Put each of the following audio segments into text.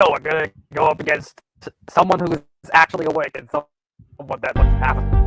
I'm gonna go up against someone who's actually awake and someone that looks half.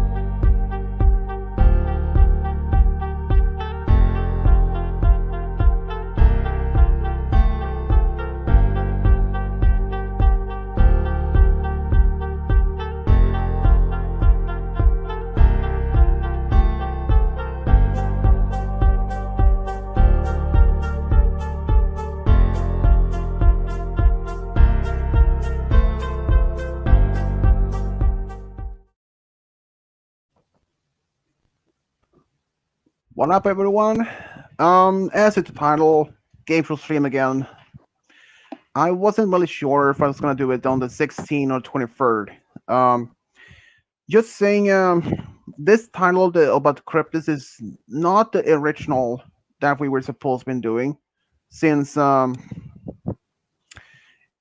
What up, everyone? As it's title, Gameshow stream again. I wasn't really sure if I was gonna do it on the 16th or 23rd. Um, just saying, this title about Cryptid is not the original that we were supposed to be doing, since there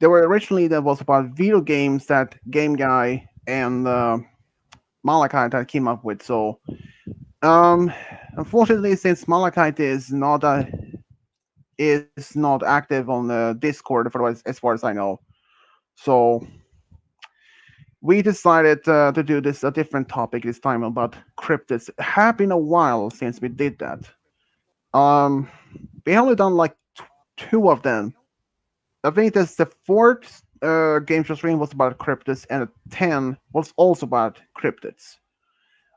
were originally that was about video games that Game Guy and Malachite had came up with. So, unfortunately, since Malachite is not active on the Discord, as far as I know. So we decided to do this a different topic this time about cryptids. It had been a while since we did that. Um, we only done like two of them. I think that's the fourth game show stream was about cryptids, and the 10 was also about cryptids.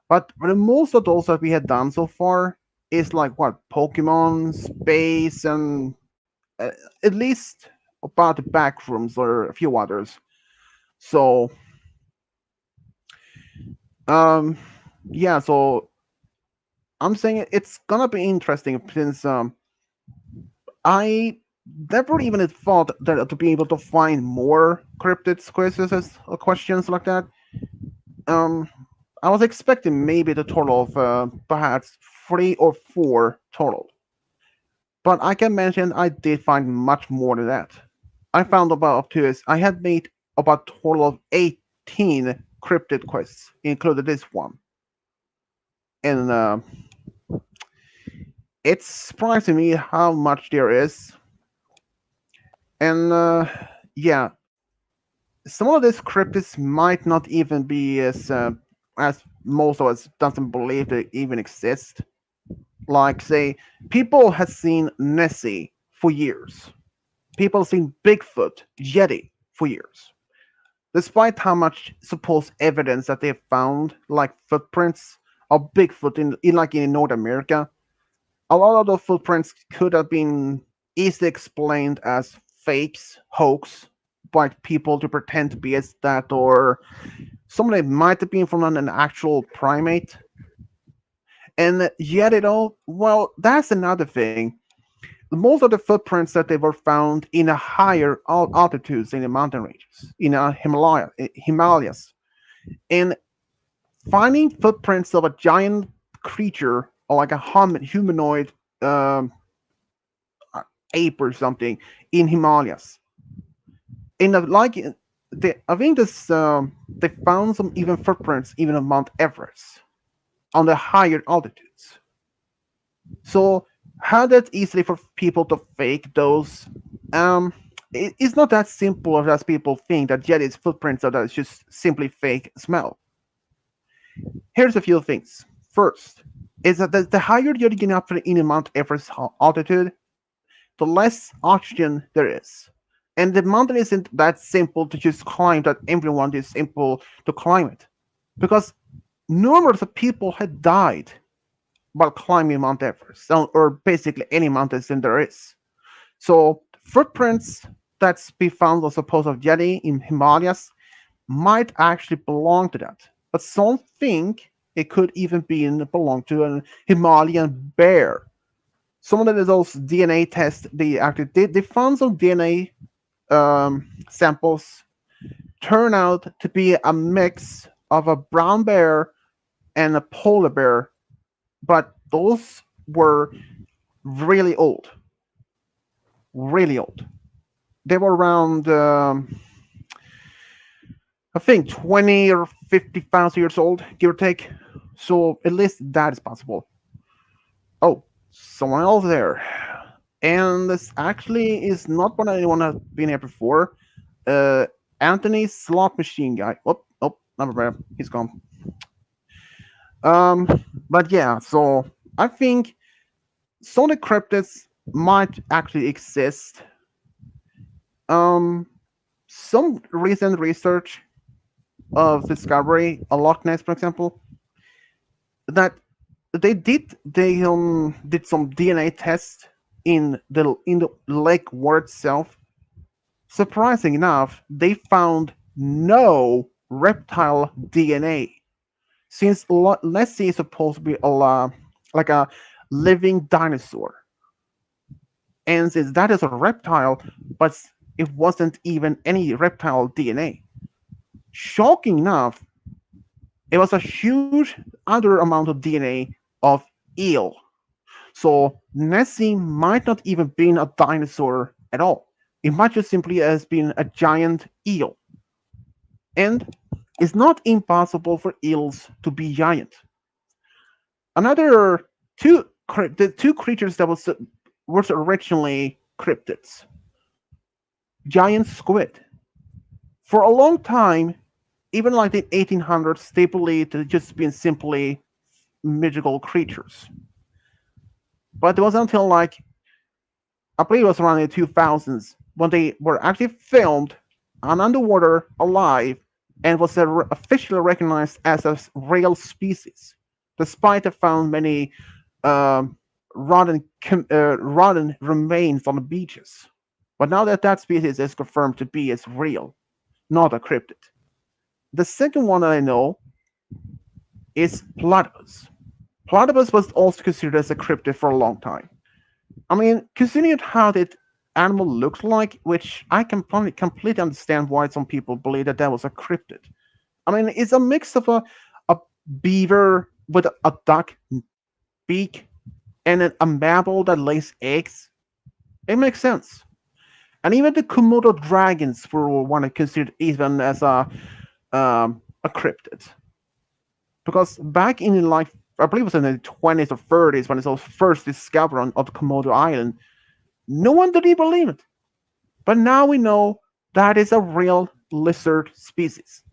But the most of those that we had done so far is like what Pokemon, space, and uh, at least about the back rooms or a few others. So, um, yeah. So I'm saying it's gonna be interesting since I never even had thought that to be able to find more cryptid quizzes or questions like that. Um, I was expecting maybe the total of perhaps 3 or 4 total. But I can mention I did find much more than that. I found about up to I had made about total of 18 cryptid quests, included this one. And it's surprising me how much there is. And yeah, some of these cryptids might not even be as most of us doesn't believe they even exist. Like say, people have seen Nessie for years. People have seen Bigfoot, Yeti for years. Despite how much supposed evidence that they have found, like footprints of Bigfoot in North America, a lot of those footprints could have been easily explained as fakes, hoax, by people to pretend to be as that, or some of them might have been from an actual primate. And yet, well, that's another thing. Most of the footprints that they were found in a higher altitudes in the mountain ranges, in Himalayas, and finding footprints of a giant creature or like a humanoid um, ape or something in Himalayas. In the, like I think this they found some even footprints even on Mount Everest on the higher altitudes. So how that's easily for people to fake those? It's not that simple as people think that Yeti's footprints are that's just simply fake smell. Here's a few things. First, is that the higher you're getting up in Mount Everest altitude, the less oxygen there is. And the mountain isn't that simple to just climb that everyone is simple to climb it. Because numerous of people had died while climbing Mount Everest, or basically any mountains there is. So footprints that's be found on suppose of Yeti in Himalayas might actually belong to that. But some think it could even belong to an Himalayan bear. Some of those DNA tests they actually did, they found some DNA samples turn out to be a mix of a brown bear and a polar bear, but those were really old, really old. They were around, I think, 20 or 50,000 years old, give or take. So at least that is possible. Oh, someone else there. And this actually is not what anyone has been here before. uh, Anthony Slot Machine Guy. Oh, oh, never mind. He's gone. Um, but yeah, so I think Sonic cryptids might actually exist. Um, some recent research of discovery, a Loch Ness, for example, that they did some DNA tests in the lake water itself. Surprising enough, they found no reptile DNA, since Nessie is supposed to be like a living dinosaur, and since that is a reptile, but it wasn't even any reptile DNA. Shocking enough, it was a huge other amount of DNA of eel. So Nessie might not even been a dinosaur at all. It might just simply has been a giant eel. And it's not impossible for eels to be giant. Another the two creatures that was originally cryptids, giant squid. For a long time, even like the 1800s, they believed it just been simply mythical creatures. But it wasn't until like I believe it was around the 2000s when they were actually filmed and underwater alive and was officially recognized as a real species, despite the found many um, rotten remains on the beaches. But now that that species is confirmed to be as real, not a cryptid. The second one that I know is platypus. Platypus was also considered as a cryptid for a long time. I mean, considering how that animal looks like, which I can completely understand why some people believe that that was a cryptid. I mean, it's a mix of a beaver with a duck beak and a mammal that lays eggs. It makes sense. And even the Komodo dragons were one considered even as a cryptid. Because back in like I believe it was in the 20s or 30s when it was first discovered of Komodo Island, no one did believe it. But now we know that is a real lizard species.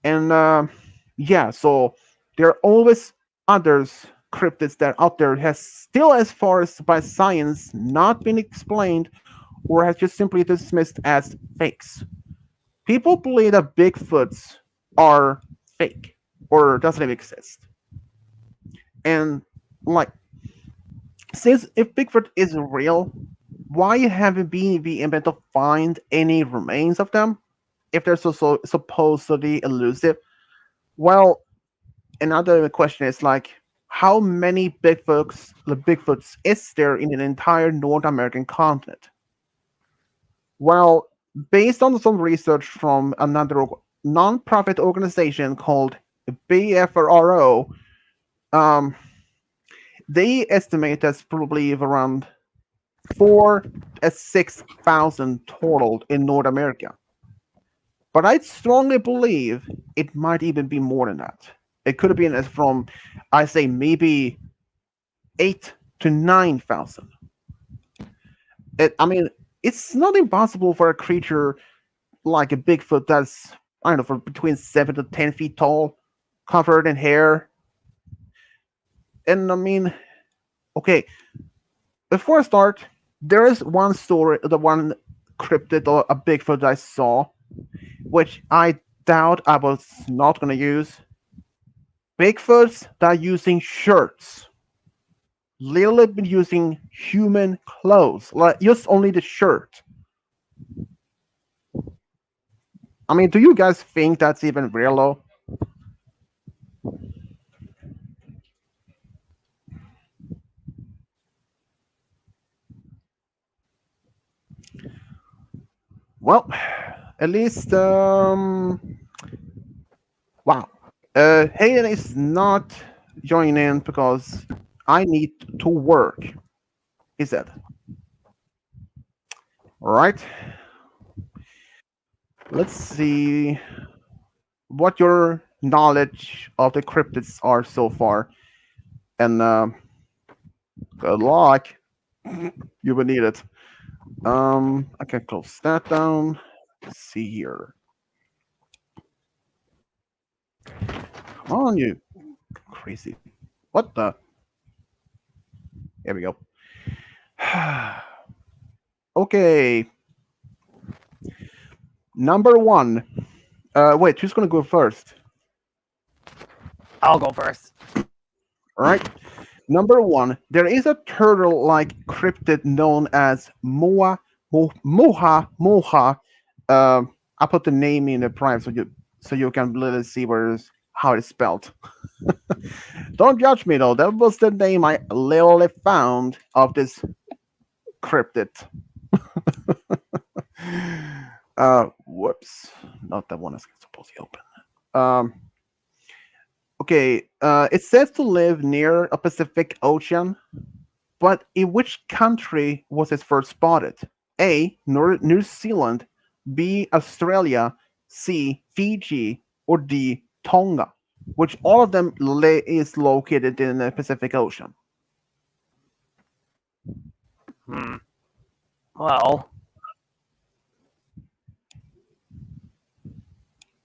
And yeah, so there are always others cryptids that out there has still, as far as by science, not been explained or has just simply dismissed as fakes. People believe that Bigfoots are fake or doesn't even exist. And like, since if Bigfoot is real, why haven't we been able to find any remains of them if they're so supposedly elusive? Well, another question is like, how many Bigfoots is there in an entire North American continent? Well, based on some research from another non-profit organization called BFRO, um, they estimate that's probably around 4 to 6 thousand total in North America. But I strongly believe it might even be more than that. It could have been as from, I say, maybe 8 to 9 thousand. I mean, it's not impossible for a creature like a Bigfoot that's I don't know for between 7 to 10 feet tall, covered in hair. And I mean, okay, before I start, there is one story, the one cryptid or a Bigfoot I saw, which I doubt I was not gonna use. Bigfoots that are using shirts, literally been using human clothes, like just only the shirt. I mean, do you guys think that's even real though? Well, at least wow. Hayden is not joining in because I need to work. He said. All right. Let's see what your knowledge of the cryptids are so far, and good luck. You will need it. I can close that down. Let's see here. Come on, you crazy. What the? There we go. Okay. Number one. Wait, who's gonna go first? I'll go first. All right. Number one. There is a turtle-like cryptid known as Moha. I put the name in the prime so you can literally see how it's spelled. Don't judge me though. That was the name I literally found of this cryptid. Whoops. Not that one is supposed to open. Um, okay. It says to live near a Pacific Ocean, but in which country was it first spotted? A. New Zealand. B. Australia. C. Fiji. Or D. Tonga, which all of them is located in the Pacific Ocean. Well,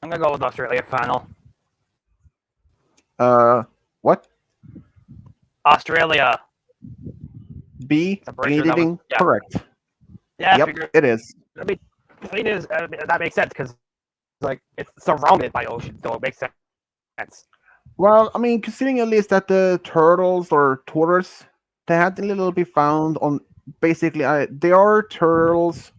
I'm gonna go with Australia final. What? Australia. B. I'm pretty sure that Anything? was- yeah. Correct. Yeah, I Yep, figured. it is. I mean, the thing is, that makes sense because like it's surrounded by ocean, so it makes sense. Well, I mean, considering at least that the turtles or tortoise they had a little bit found on basically there are tortoise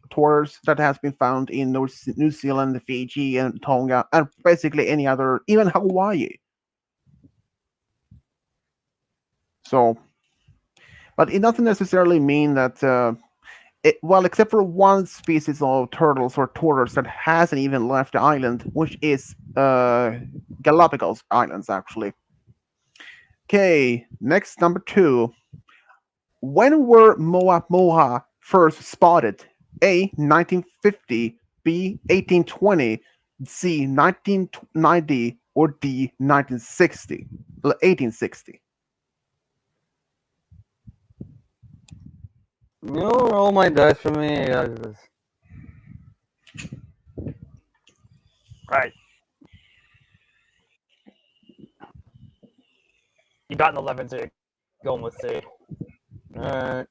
that has been found in New Zealand, Fiji, and Tonga, and basically any other, even Hawaii. So, but it doesn't necessarily mean that. Well, except for one species of turtles or tortoise that hasn't even left the island, which is Galapagos Islands, actually. Okay, next number two. When were Moa first spotted? A. 1950, B. 1820, C. 1990, or D. 1960? 1860. You roll my dice for me. Right. You got an 11, so you're going with C. Alright.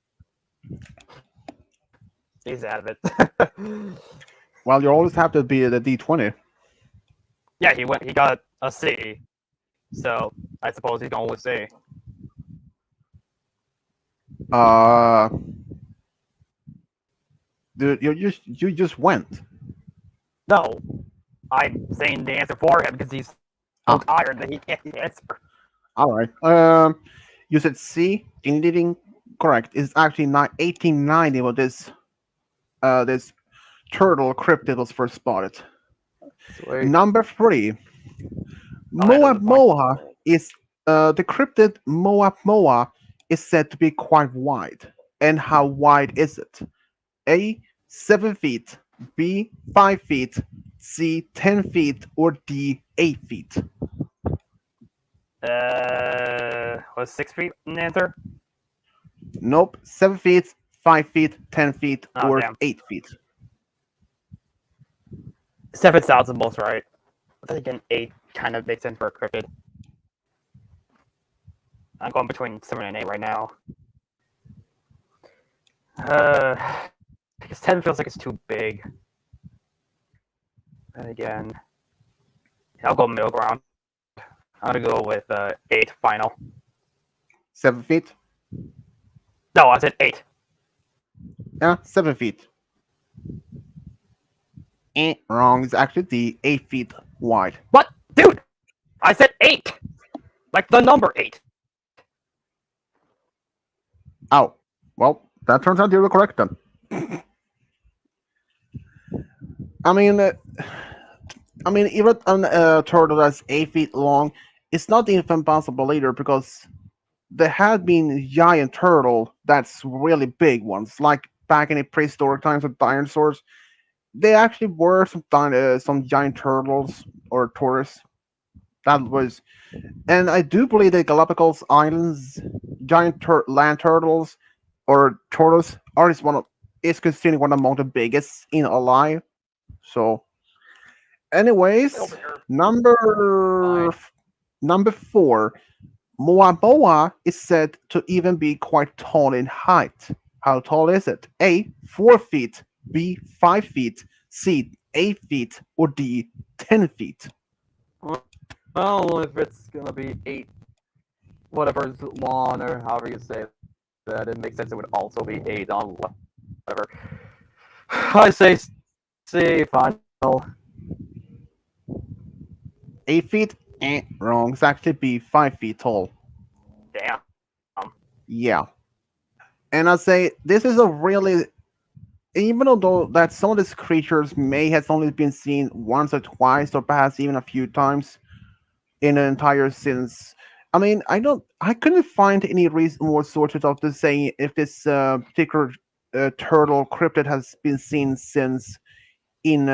He's out of it. Well, you always have to be the D20. Yeah, he got a C. So I suppose he's going with C. Dude, you just went. No. I'm saying the answer for him because he's so tired that he can't answer. All right. You said C. Indeed, correct. It's actually 1890 when this turtle cryptid was first spotted. Sweet. Number three. Oh, Moa is the cryptid Moa is said to be quite wide. And how wide is it? A. 7 feet. B. 5 feet. C. 10 feet. Or D. 8 feet. Was 6 feet an answer? Nope. 7 feet, 5 feet, 10 feet, Oh, or damn. 8 feet. 7 sounds the most right. But then again, 8 kind of makes sense for a cryptid. I'm going between 7 and 8 right now. Because 10 feels like it's too big. And again, I'll go middle ground. I'm gonna go with 8 final. 7 feet? No, I said 8. Yeah, 7 feet. Wrong. It's actually the 8 feet wide. What? Dude! I said 8! Like the number 8. Oh, well, that turns out you were correct then. I mean, even a turtle that's 8 feet long, it's not even impossible either because there had been giant turtle that's really big ones, like back in the prehistoric times with dinosaurs. There actually were some giant turtles or tortoise that was, and I do believe the Galapagos Islands giant land turtles or tortoise is considered one among the biggest in alive. So, anyways, Over here. number Fine. number 4, Moaboa is said to even be quite tall in height. How tall is it? A. 4 feet. B. 5 feet. C. 8 feet. Or D. 10 feet. Well, if it's gonna be 8, whatever's long or however you say that, it makes sense. It would also be 8 on whatever. I say C. Final. 8 feet? Wrong. It's actually B. 5 feet tall. Damn. Yeah. And I say this is a really, even though that some of these creatures may have only been seen once or twice or perhaps even a few times in an entire since. I mean, I couldn't find any reason or sources of this saying if this particular turtle cryptid has been seen since in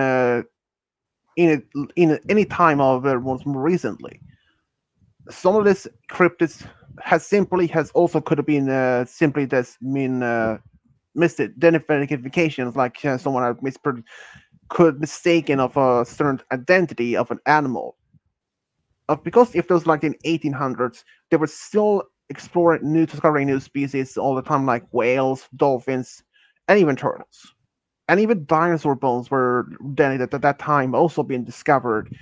any time of most recently. Some of this cryptids has also could have been simply this mean misidentifications, like someone had could mistaken of a certain identity of an animal. Because if it was like in 1800s, they were still discovering new species all the time, like whales, dolphins, and even turtles. And even dinosaur bones were then at that time also being discovered.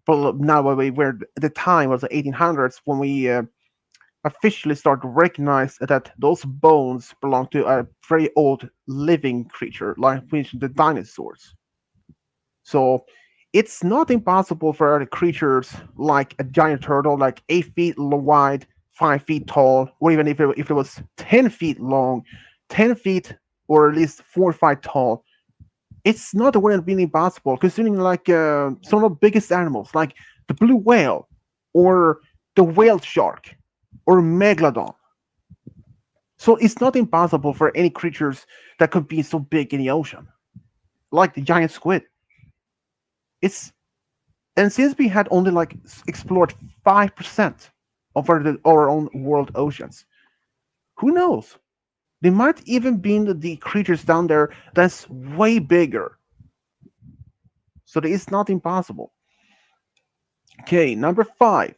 But now we were at the time was the 1800s when we officially started to recognize that those bones belong to a very old living creature, like the dinosaurs. So it's not impossible for other creatures like a giant turtle, like 8 feet wide, 5 feet tall, or even if it was 10 feet long, 10 feet or at least 4 feet tall. It's not it wouldn't be impossible considering like some of the biggest animals, like the blue whale, or the whale shark, or megalodon. So it's not impossible for any creatures that could be so big in the ocean, like the giant squid. It's And since we had only like explored 5% of our own world oceans, who knows? There might even be the creatures down there that's way bigger. So it's not impossible. Okay, number 5.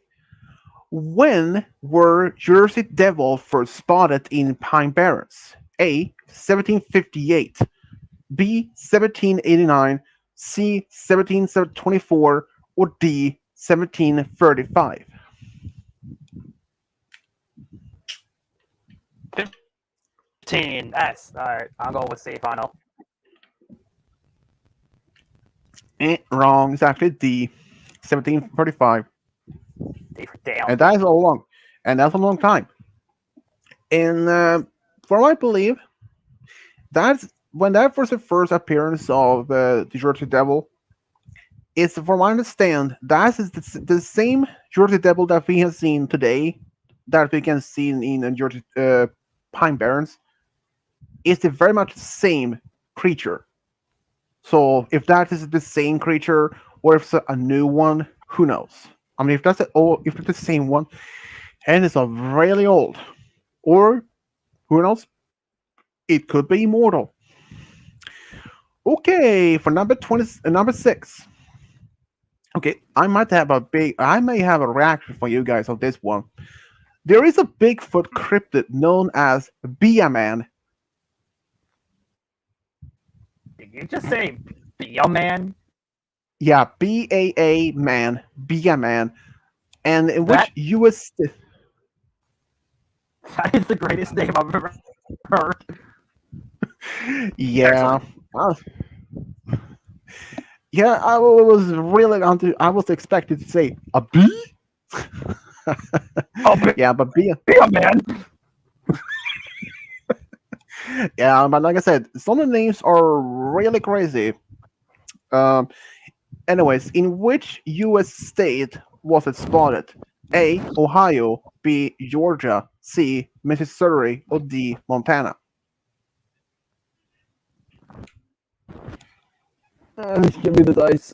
When were Jersey Devil first spotted in Pine Barrens? A. 1758. B. 1789. C. 1724. Or D. 1735. 15. S. Alright, I'll go with C. Final. Wrong. It's actually D. 1735. D for damn. And that is a long, and that's a long time. And from what I believe, that's when that was the first appearance of the Jersey Devil. It's from what I understand, that is the same Jersey Devil that we have seen today, that we can see in Jersey Pine Barrens. It's very much the same creature. So if that is the same creature or if it's a new one, who knows? I mean, if it's the same one and it's a really old, or who knows, it could be immortal. Okay, for number 6. Okay, I may have a reaction for you guys on this one. There is a Bigfoot cryptid known as Bia-Man. Did you just say be a man? Yeah, Baa man, Bia-Man, and in which That U.S. that is the greatest name I've ever heard. Yeah, Seriously. uh, yeah, I was really onto. I was expected to say a bee. Oh, Yeah, but Bia. be a man. Yeah, but like I said, some of the names are really crazy. Um, Anyways, in which U.S. state was it spotted? A. Ohio. B. Georgia. C. Mississippi. Or D. Montana. Give me the dice.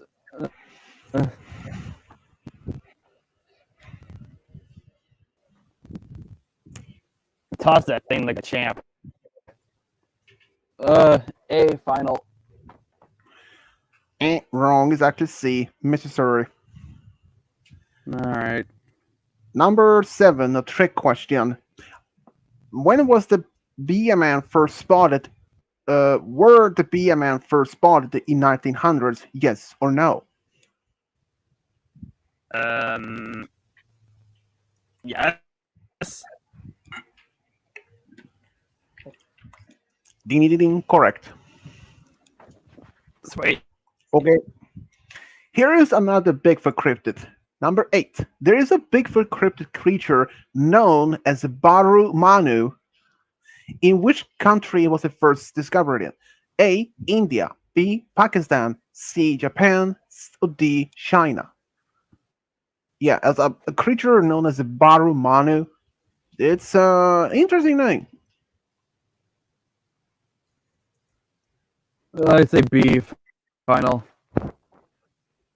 Toss that thing like a champ. A final. Wrong. It's actually C, Missouri. Alright. Number 7, a trick question. When was the BMN first spotted? Were the BMN first spotted in 1900s? Yes or no? Um, yes. Ding ding ding. Correct. Sweet. Okay. Here is another Bigfoot cryptid. Number 8. There is a Bigfoot cryptid creature known as the Baru Manu. In which country was it first discovered in? A. India. B. Pakistan. C. Japan. Or D. China. Yeah, as a creature known as the Baru Manu. It's an interesting name. I say B final.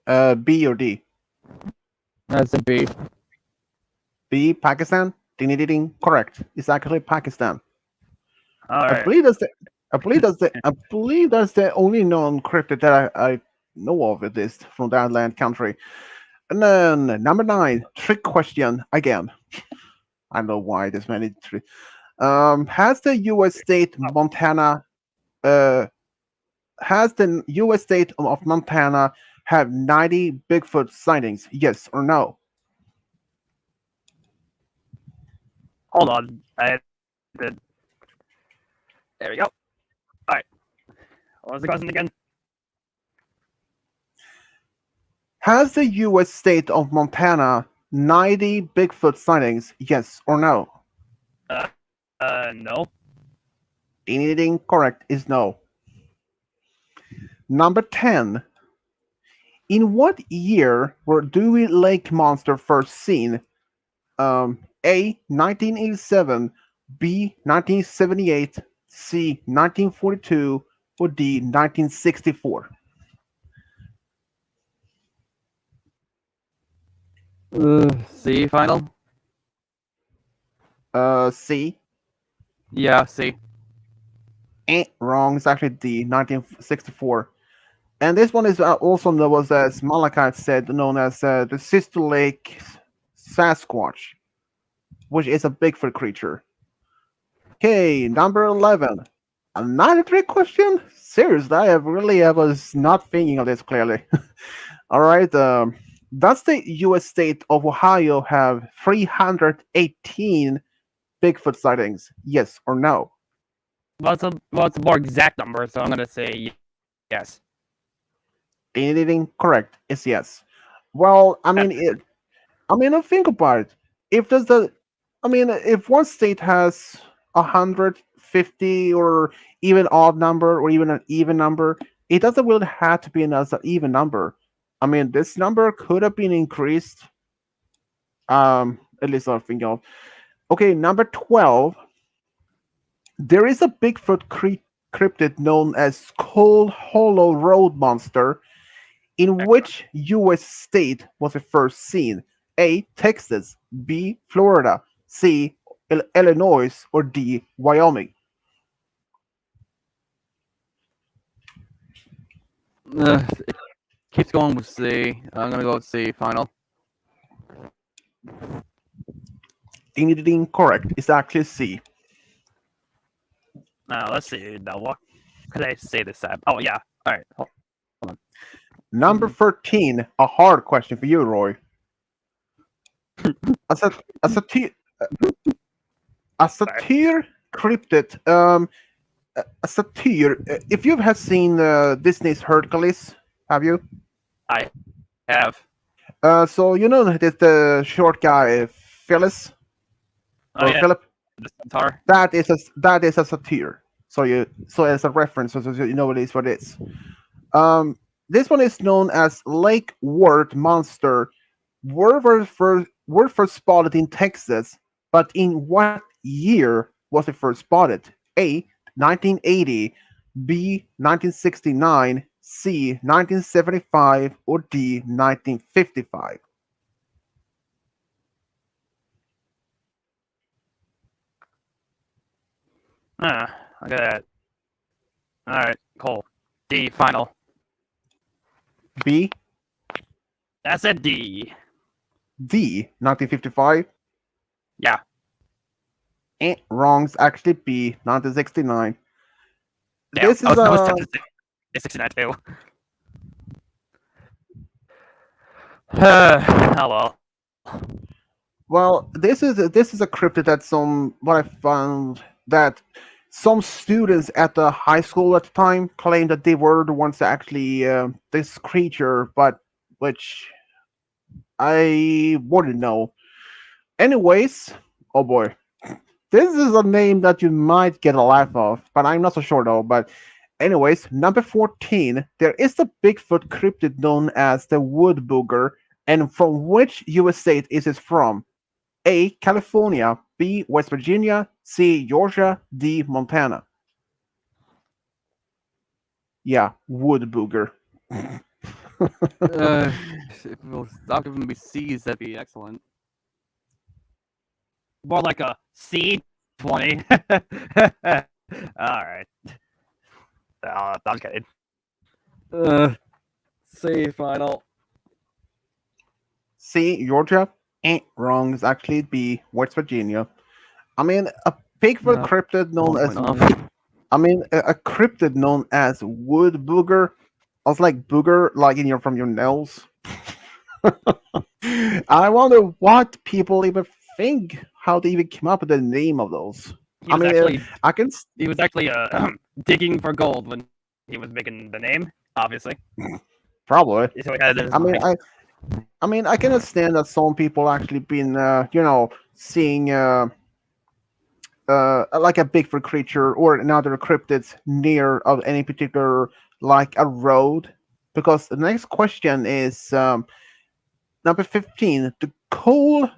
B or D? I say B. B. Pakistan. Ding ding ding. Correct. It's actually Pakistan. I Alright. believe that's the. I believe that's the only known cryptid that I know of at least from that land country. And then number 9, trick question again. I don't know why there's many. Has the U.S. state Montana uh, has the U.S. state of Montana have 90 Bigfoot sightings? Yes or no? Hold on. I did. There we go. Alright. What was the question again? Has the U.S. state of Montana 90 Bigfoot sightings? Yes or no? No. Anything correct is no. Number 10. In what year were Dewey Lake Monster first seen? A. 1987, B. 1978, C. 1942, or D. 1964? C final? C. Yeah, C. Wrong. It's actually D. 1964. And this one is also known as Malachite said, known as the Sister Lake Sasquatch, which is a Bigfoot creature. Okay, number 11. Another trick question? Seriously, I was not thinking of this clearly. All right. Does the U.S. state of Ohio have 318 Bigfoot sightings? Yes or no? What's a more exact number? So I'm gonna say yes. Anything correct is yes. Well, think about it. If there's the, if one state has 150 or even odd number or even an even number, it doesn't really have to be an even number. This number could have been increased. At least I think of. Okay, number 12. There is a Bigfoot cryptid known as Skull Hollow Road Monster. In which U.S. state was it first seen? A. Texas. B. Florida. C. Illinois. Or D. Wyoming? It keeps going with C. I'm gonna go with C final. Ding ding ding. Correct. It's actually C. Now let's see. Now what could I say this time? Oh yeah. Alright. Hold on. Number 13. A hard question for you, Roy. A, sat- a, satyr, a Sorry. satyr cryptid. A satyr. If you have seen Disney's Hercules, have you? I have. So you know that the short guy Phyllis Oh or yeah. Philip. The centaur. That is a satyr. So as a reference, so you know what it is. Um, this one is known as Lake Worth Monster. Were first spotted in Texas, but in what year was it first spotted? A. 1980, B. 1969, C. 1975, or D. 1955? I got that. Alright, cool. D final. B. That's a D. D. 1955. Yeah. Wrong. It's actually B. 1969. Yeah. This is I was a tempted to say 69 too. Oh well. this is a cryptid that some what I found that some students at the high school at the time claimed that they were the ones that actually this creature, but which I wouldn't know. Anyways, oh boy, this is a name that you might get a laugh of, but I'm not so sure though. But anyways, number 14, there is a Bigfoot cryptid known as the wood booger, and from which US state is it from? A. California. B. West Virginia. C. Georgia. D. Montana. Yeah, wood booger. If it will stop giving me C's, that'd be excellent. More like a C20. Alright. I'm kidding. C final. C. Georgia. Wrong. It's actually B. West Virginia. I mean, a Bigfoot No, cryptid known as enough. a cryptid known as wood booger. I was like booger, like in your from your nails. I wonder what people even think, how they even came up with the name of those. He I was mean, actually I can he was actually digging for gold when he was making the name. Obviously, probably. so he had it in his I mean, mind. I mean, I can understand that some people actually been, seeing like a Bigfoot creature or another cryptids near of any particular like a road, because the next question is number 15. The coal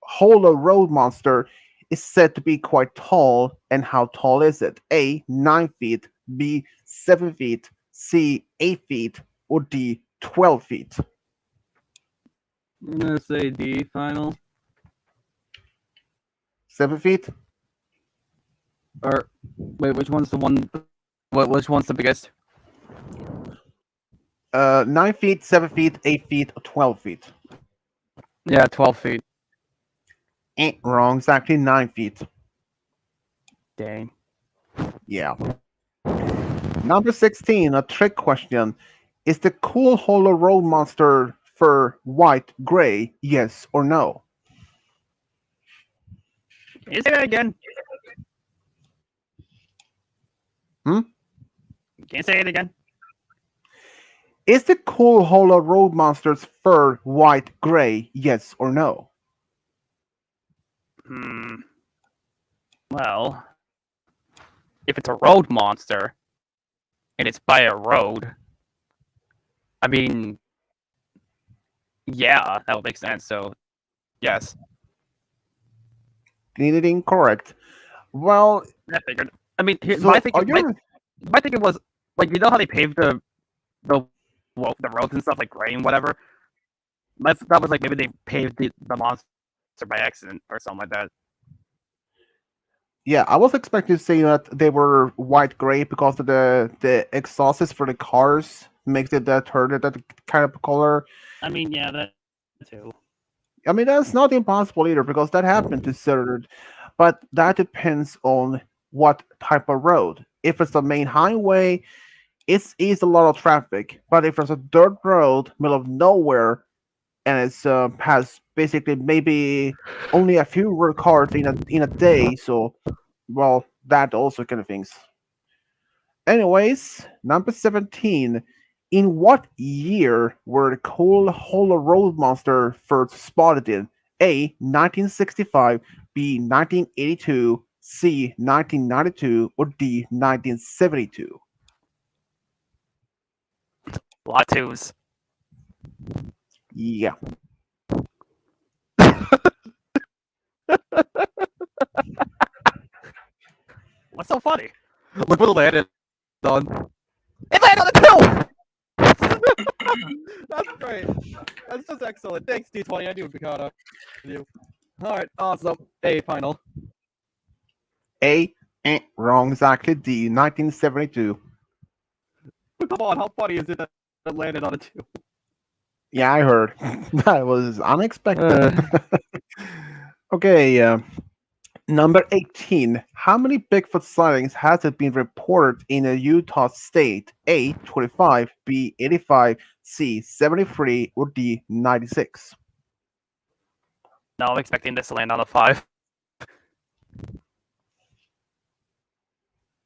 Holler road monster is said to be quite tall, and how tall is it? A. 9 feet. B. 7 feet. C. 8 feet. Or D. 12 feet. I'm gonna say D final. 7 feet. Or wait, which one's the one? Which one's the biggest? 9 feet, 7 feet, 8 feet, or 12 feet. Yeah, 12 feet. Wrong. It's actually 9 feet. Dang. Yeah. Number 16, a trick question. Is the cool hollow road monster fur white, gray, yes or no? Can you say that again? Hmm? Can you say it again? Is the cool hollow road monster's fur white, gray, yes or no? Hmm. Well, if it's a road monster and it's by a road, I mean, yeah, that would make sense. So, yes, Anything correct? Well, I figured. I mean, so are you? my thinking was like, you know how they paved the the roads and stuff like gray and whatever. That was like maybe they paved the monster by accident or something like that. Yeah, I was expecting to say that they were white, gray because of the exhausts for the cars makes it that turn that kind of color. I mean, yeah, that too. I mean, that's not impossible either because that happened to certain, but that depends on what type of road. If it's a main highway, it's a lot of traffic. But if it's a dirt road, middle of nowhere, and it's has basically maybe only a few cars in a day, so well, that also kind of things. Anyways, number 17. In what year were the coal Hollow Road Monster first spotted in? A. 1965, B. 1982, C. 1992, or D. 1972? A lot of twos. Yeah. What's so funny? Look what it landed on. It landed on a 2! That's great. That's just excellent. Thanks, D20. I knew it'd be caught up with you. Alright, awesome. A final. A. Wrong. Exactly. D. 1972. Come on, how funny is it that it landed on a 2. Yeah, I heard. That was unexpected. Uh, Okay, number 18. How many Bigfoot sightings has it been reported in a Utah state? A, 25, B, 85, C, 73, or D, 96? no, I'm expecting this to land on a 5.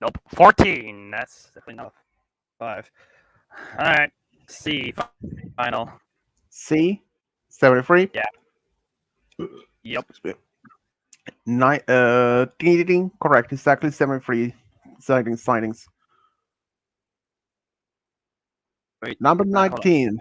Nope. 14. That's definitely not a 5. Alright. C. Final. C, 73? Yeah. Yep. Ding, ding, ding. Correct, exactly 73 sightings. Wait. Number Hold on. 19.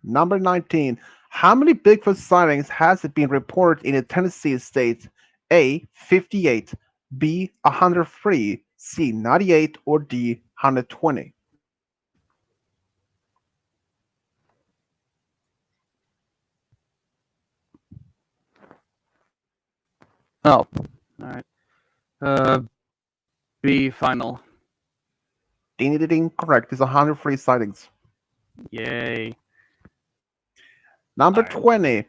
Number 19. How many Bigfoot sightings has it been reported in the Tennessee state? A, 58, B, 103, C, 98, or D, 120? Oh. Alright. Uh, B. Final. Ding, ding, ding. Correct, it's 103 sightings. Yay. Number Alright. 20.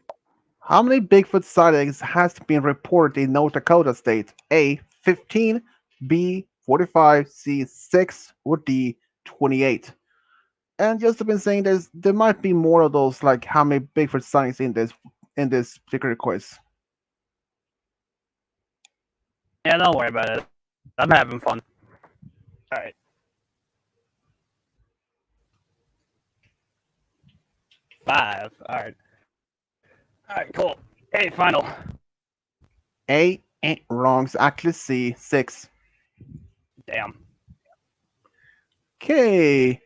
How many Bigfoot sightings has been reported in North Dakota state? A, 15, B, 45, C, 6, or D, 28? And just have been saying there might be more of those, like how many Bigfoot sightings in this particular quiz. Yeah, don't worry about it. I'm having fun. Alright. 5. Alright. Alright, cool. A. Final. A, wrong. It's actually C, 6. Damn. Okay.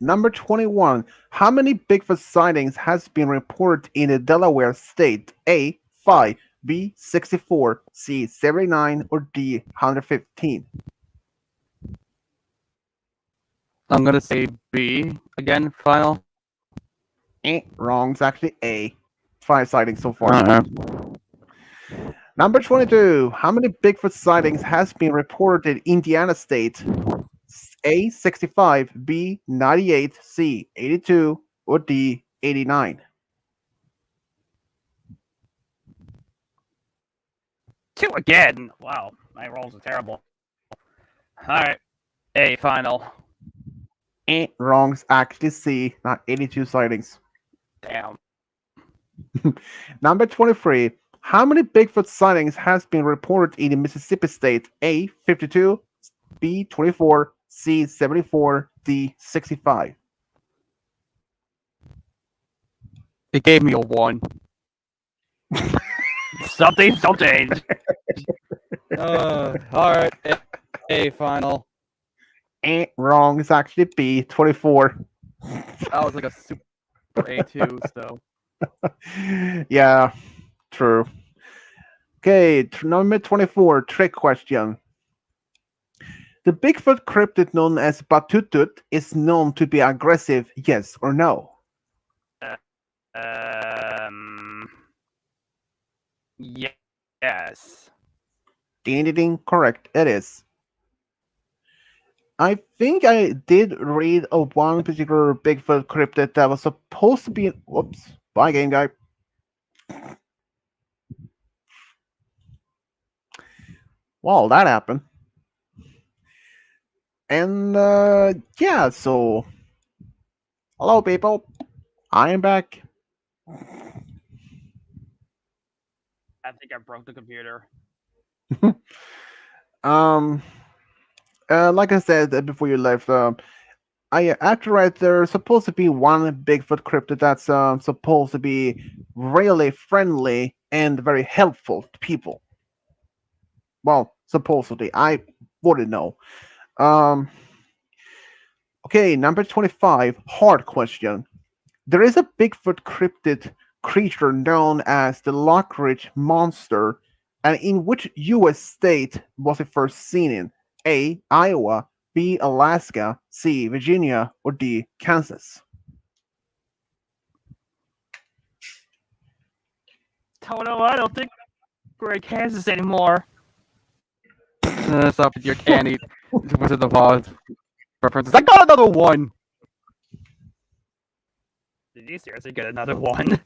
Number 21. How many Bigfoot sightings has been reported in the Delaware state? A, 5, B, 64, C, 79, or D, 115? I'm gonna say B again. Final. Wrong. It's actually A. 5 sightings so far. Uh-uh. Number 22. How many Bigfoot sightings has been reported in Indiana state? A, 65, B, 98, C, 82, or D, 89? 2 again. Wow, my rolls are terrible. Alright. A. Final. Wrong. It's actually C, not 82 sightings. Damn. Number 23. How many Bigfoot sightings has been reported in the Mississippi state? A, 52, B, 24, C, 74, D, 65? It gave me a 1. Something. Alright. A. Final. Wrong. It's actually B, 24. That was like a super A2, so. Yeah, true. Okay, number 24, trick question. The Bigfoot cryptid known as Batutut is known to be aggressive, yes or no? Um. Yes. Ding ding ding, correct, it is. I think I did read of one particular Bigfoot cryptid that was supposed to be. Whoops, bye game guy. Well, that happened. And yeah, so hello people, I am back. I think I broke the computer. um, like I said before you left, I after right there's supposed to be one Bigfoot cryptid that's supposed to be really friendly and very helpful to people. Well, supposedly, I wouldn't know. Um, okay, number 25, hard question. There is a Bigfoot cryptid creature known as the Lockridge Monster, and in which U.S. state was it first seen in? A. Iowa, B. Alaska, C. Virginia, or D. Kansas? Toto, I don't think we're in Kansas anymore. Stop with your candy. Wizard of Oz references. I got another 1. Did you seriously get another one?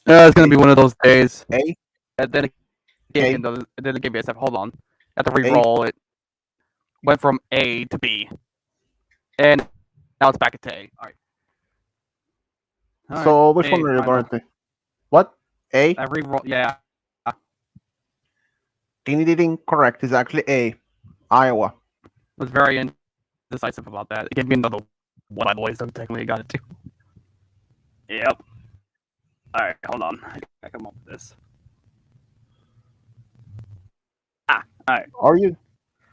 It's gonna be one of those days. A, And then it gave me A, another. And then it gave me a step. Hold on. I have to A. re-roll. It went from A to B, and now it's back at A. All right. All right. So which one A are you going final. to? What? A? I re-roll. Yeah. Ding ding ding. Correct. It's actually A. Iowa. Was very indecisive about that. It gave me another one, by the way, so technically I got it too. Yep. Alright, hold on. I gotta come up with this. Alright.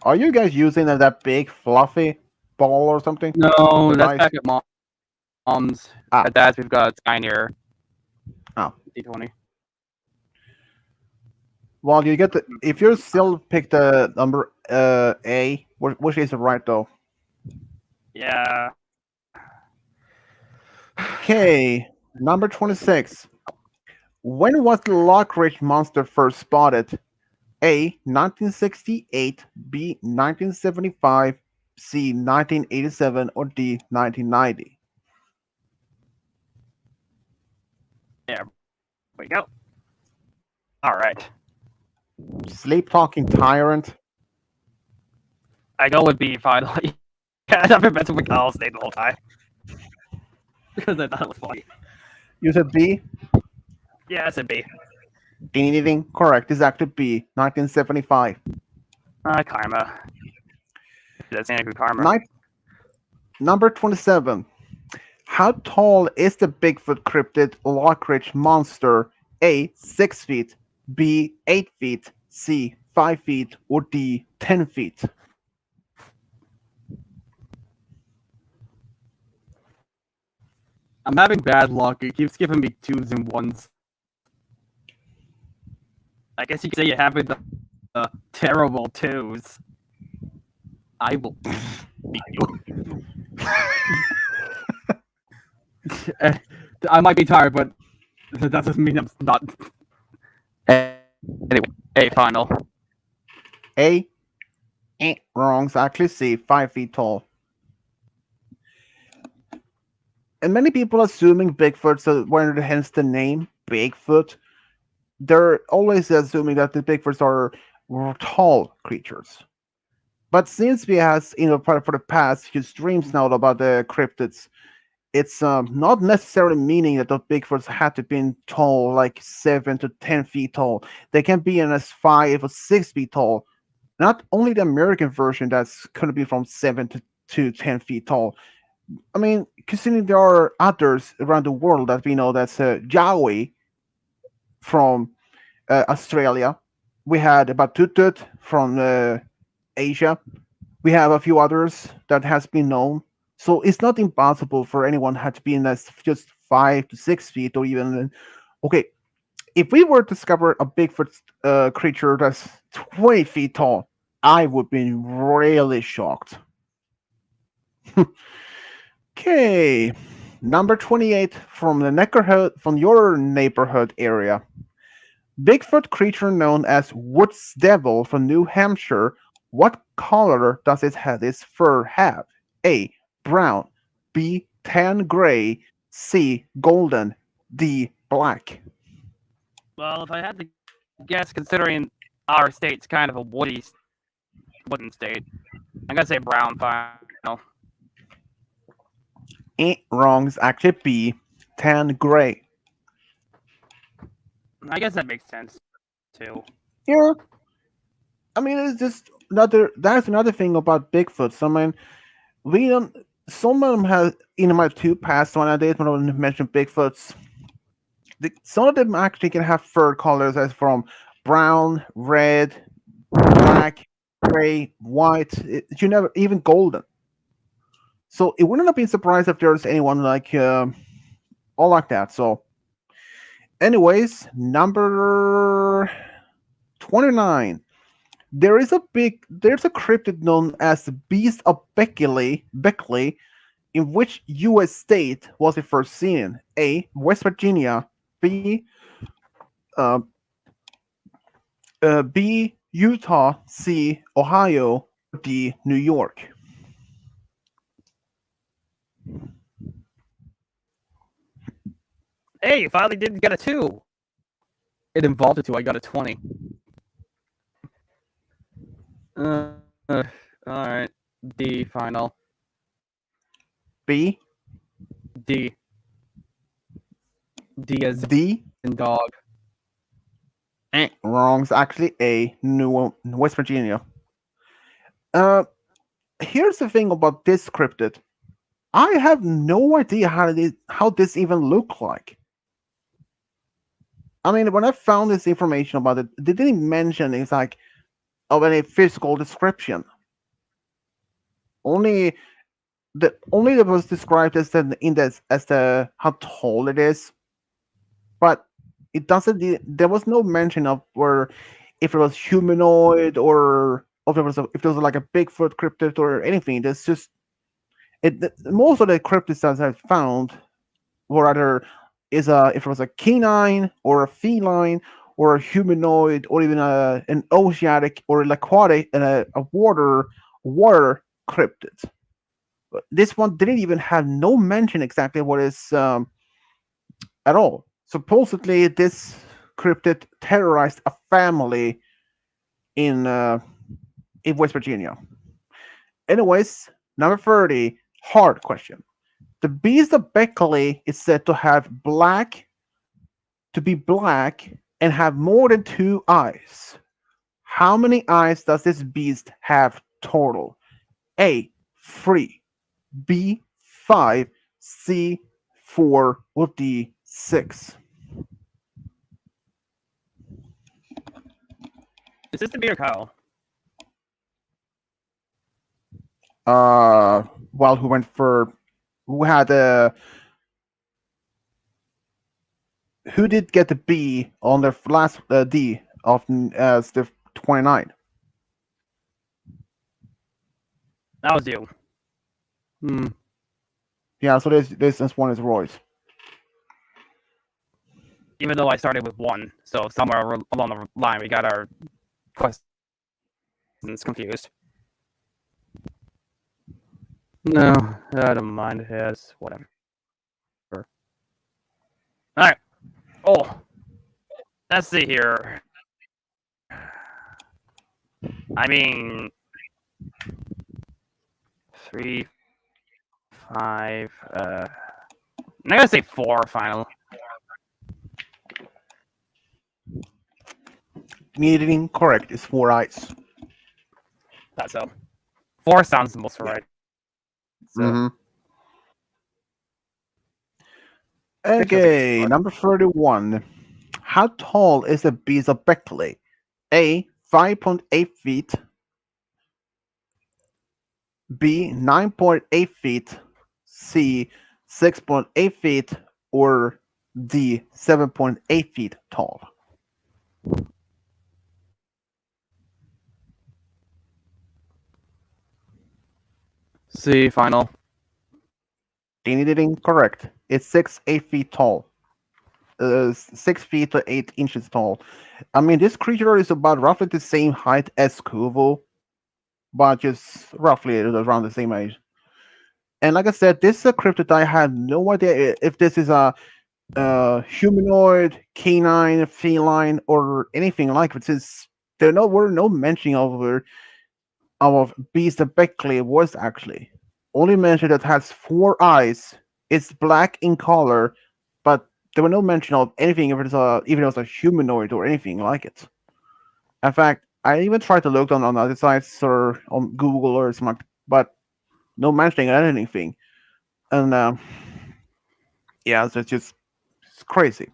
Are you guys using that big fluffy ball or something? No, With that's ice? back at mom's. Ah. At dad's, we've got Skynear. Oh. D20. Well, you get the if you still pick the number A, which is right though. Yeah. Okay, number 26. When was the Lockridge monster first spotted? A. 1968, B. 1975, C. 1987, or D. 1990? There we go. Alright. Sleep talking tyrant. I go with B finally. I've been messing with Kyle State the whole time. Because I thought it was funny. You said B? Yeah, I said B. Ding ding ding. Correct. It's actually B. 1975. Karma. That's Andrew Karma. Number 27. How tall is the Bigfoot cryptid Lockridge monster? A. 6 feet, B. 8 feet, C. 5 feet, or D. 10 feet? I'm having bad luck. It keeps giving me twos and ones. I guess you could say you're having the terrible twos. I will beat you. I might be tired, but that doesn't mean I'm not. Anyway, A final. A. Wrong. It's actually C. 5 feet tall. And many people assuming Bigfoot, so when hence the name Bigfoot, they're always assuming that the Bigfoots are tall creatures. But since we have, for the past few streams now about the cryptids, it's not necessarily meaning that the Bigfoots had to be tall, like 7 to 10 feet tall. They can be in as 5 or 6 feet tall. Not only the American version that's going to be from 7 to 10 feet tall. I mean, considering there are others around the world that we know, that's Yowie from Australia. We had Batutut from Asia. We have a few others that has been known. So it's not impossible for anyone had to be in that just 5 to 6 feet or even. Okay, if we were to discover a Bigfoot creature that's 20 feet tall, I would be really shocked. Okay, number 28 from the neighborhood, from your neighborhood area. Bigfoot creature known as Woods Devil from New Hampshire. What color does its fur have? A. Brown. B. Tan gray. C. Golden. D. Black. Well, if I had to guess, considering our state's kind of a wooden state, I'm gonna say brown final. Wrong. It's actually B. Tan gray. I guess that makes sense too. Yeah. I mean, it's just another. That's another thing about Bigfoot. I mean, we don't. Some of them have in my two past one I did when I mentioned Bigfoots. Some of them actually can have fur colors as from brown, red, black, gray, white. You never even golden. So it wouldn't have been surprised if there's anyone like all like that. So, anyways, number 29. There's a cryptid known as the Beast of Beckley, in which U.S. state was it first seen? A. West Virginia. B. Uh, B. Utah. C. Ohio. D. New York. Hey, you finally did get a 2. It involved a 2. I got a 20. All right. D final. B, D. D as D. in dog. Wrong. It's actually A, West Virginia. Uh, Here's the thing about this cryptid. I have no idea how this even look like. I mean, when I found this information about it, they didn't mention it's like of any physical description. Only only that was described as the how tall it is, but it doesn't. There was no mention of where if it was humanoid or if there was like a Bigfoot cryptid or anything. There's just most of the cryptids that I've found were either if it was a canine or a feline or a humanoid or even an oceanic or an aquatic and a water cryptid. But this one didn't even have no mention exactly what is at all. Supposedly, this cryptid terrorized a family in uh, in West Virginia. Anyways, number 30, hard question. The beast of Beckley is said to be black and have more than 2 eyes. How many eyes does this beast have total? A, 3, B, 5, C, 4, or D, 6? Is this the beer cow? Well, who had who did get the B on their last D of as the 29? That was you. Hmm. Yeah, so this one is Roy's. Even though I started with 1, so somewhere along the line we got our questions confused. No, I don't mind. It has whatever. Alright. Oh. Let's see here. I mean, 3, 5. I'm gonna say 4 final. Needed incorrect is 4 eyes. That's so. 4 sounds the most right. So. Mm-hmm. Okay, number 31. How tall is the beast of Beckley? A, 5.8 feet. B, 9.8 feet. C, 6.8 feet. Or D, 7.8 feet tall. C final. They needed incorrect. It's 8 feet tall. 6 feet to 8 inches tall. I mean, this creature is about roughly the same height as Kuvo, but just roughly around the same age. And like I said, this is a cryptid I had no idea if this is a humanoid, canine, feline, or anything like it. Since were no mention of beast of Beckley was actually only mentioned that has 4 eyes. It's black in color, but there were no mention of anything if even if it was a humanoid or anything like it. In fact, I even tried to look on other sites or on Google or something, but no mentioning of anything. And yeah, so it's crazy.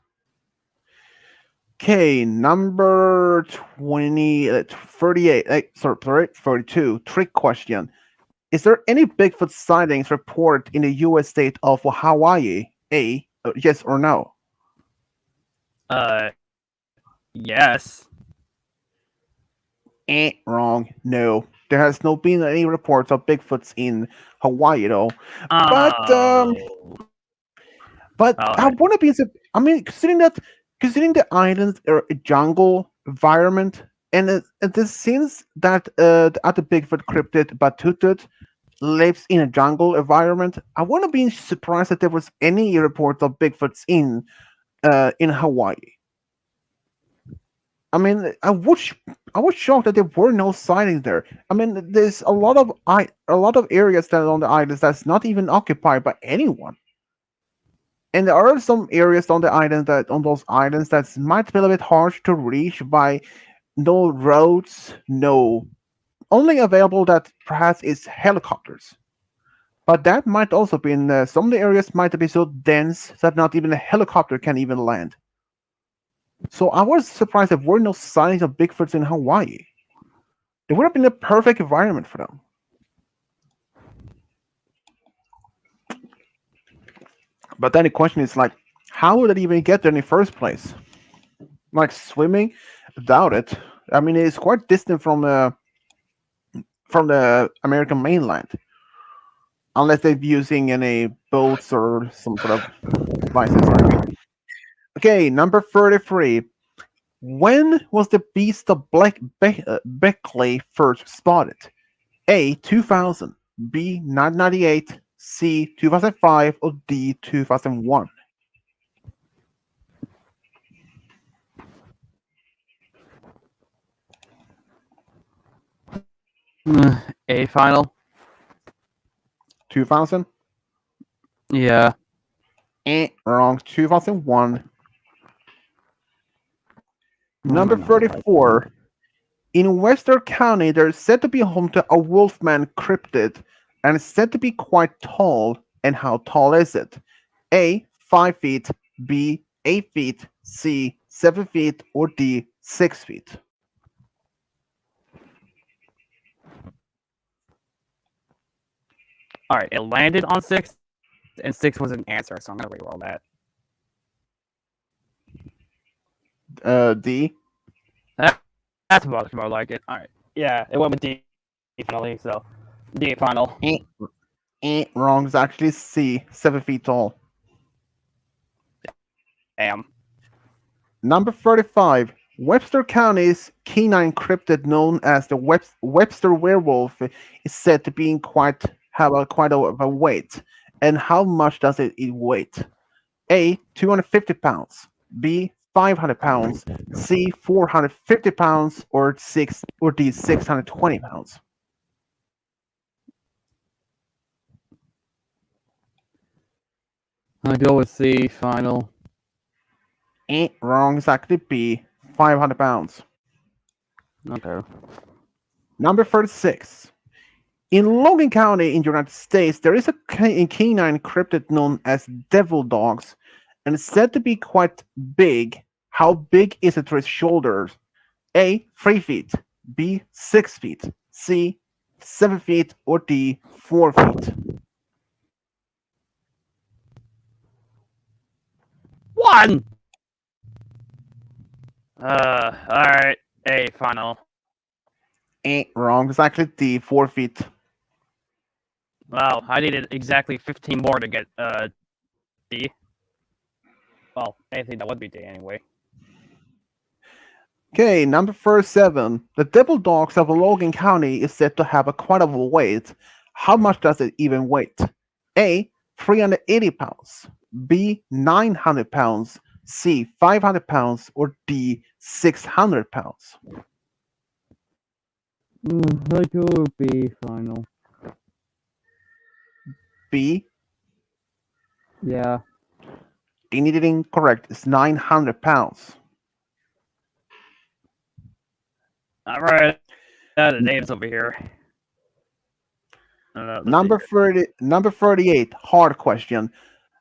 Okay, number 38. Sorry, 42. Trick question. Is there any Bigfoot sightings reported in the U.S. state of Hawaii? A, yes or no? Yes. Wrong. No. There has not been any reports of Bigfoots in Hawaii though. But I Alright. want to be. I mean, considering the island or a jungle environment, and it seems that the other Bigfoot cryptid Batutut lives in a jungle environment. I wouldn't be surprised if there was any report of Bigfoots in in Hawaii. I mean, I was shocked that there were no sightings there. I mean, there's a lot of areas that on the islands that's not even occupied by anyone, and there are some areas on the island that on those islands that might be a little bit hard to reach by no roads, no only available that perhaps is helicopters. But that might also be in some of the areas might be so dense that not even a helicopter can even land. So I was surprised there were no sightings of Bigfoots in Hawaii. It would have been a perfect environment for them. But then the question is like, how would it even get there in the first place? Like swimming? Doubt it. I mean, it's quite distant from the American mainland, unless they're using any boats or some sort of devices. Okay, number 33. When was the Beast of Beckley first spotted? A. 2000, B. 1998, C. 2005, or D. 2001? A final. 2000? Yeah. Wrong. 2001. Number my God. 34. In Western County, there is said to be home to a wolfman cryptid and is said to be quite tall. And how tall is it? A. 5 feet, B. 8 feet, C. 7 feet, or D. 6 feet? All right. It landed on 6, and 6 was an answer, so I'm gonna reroll that. D. That's more like it. All right. Yeah, it went with D finally. So D final. Wrong. It's actually C. 7 feet tall. Damn. Number 35. Webster County's canine cryptid known as the Webster werewolf is said to be have quite a weight. And how much does it weight? A. 250 pounds. B. 500 pounds. C. 450 pounds. Or D. 620 pounds. I go with C final. Wrong. It's actually B. 500 pounds. Okay. Number 36. In Logan County in the United States, there is a canine cryptid known as devil dogs, and it's said to be quite big. How big is it to its shoulders? A. 3 feet, B. 6 feet, C. 7 feet, or D. 4 feet? 1. All right. A final. Wrong. It's actually D. 4 feet. Wow, I needed exactly 15 more to get D. Well, anything that would be D anyway. Okay, number 37. The devil dogs of Logan County is said to have quite a weight. How much does it even weight? A. 380 pounds. B. 900 pounds. C. 500 pounds. Or D. 600 pounds? I go with B final. B. Yeah. You need it incorrect. It's 900 pounds. All right. The names over here. Number 38. Hard question.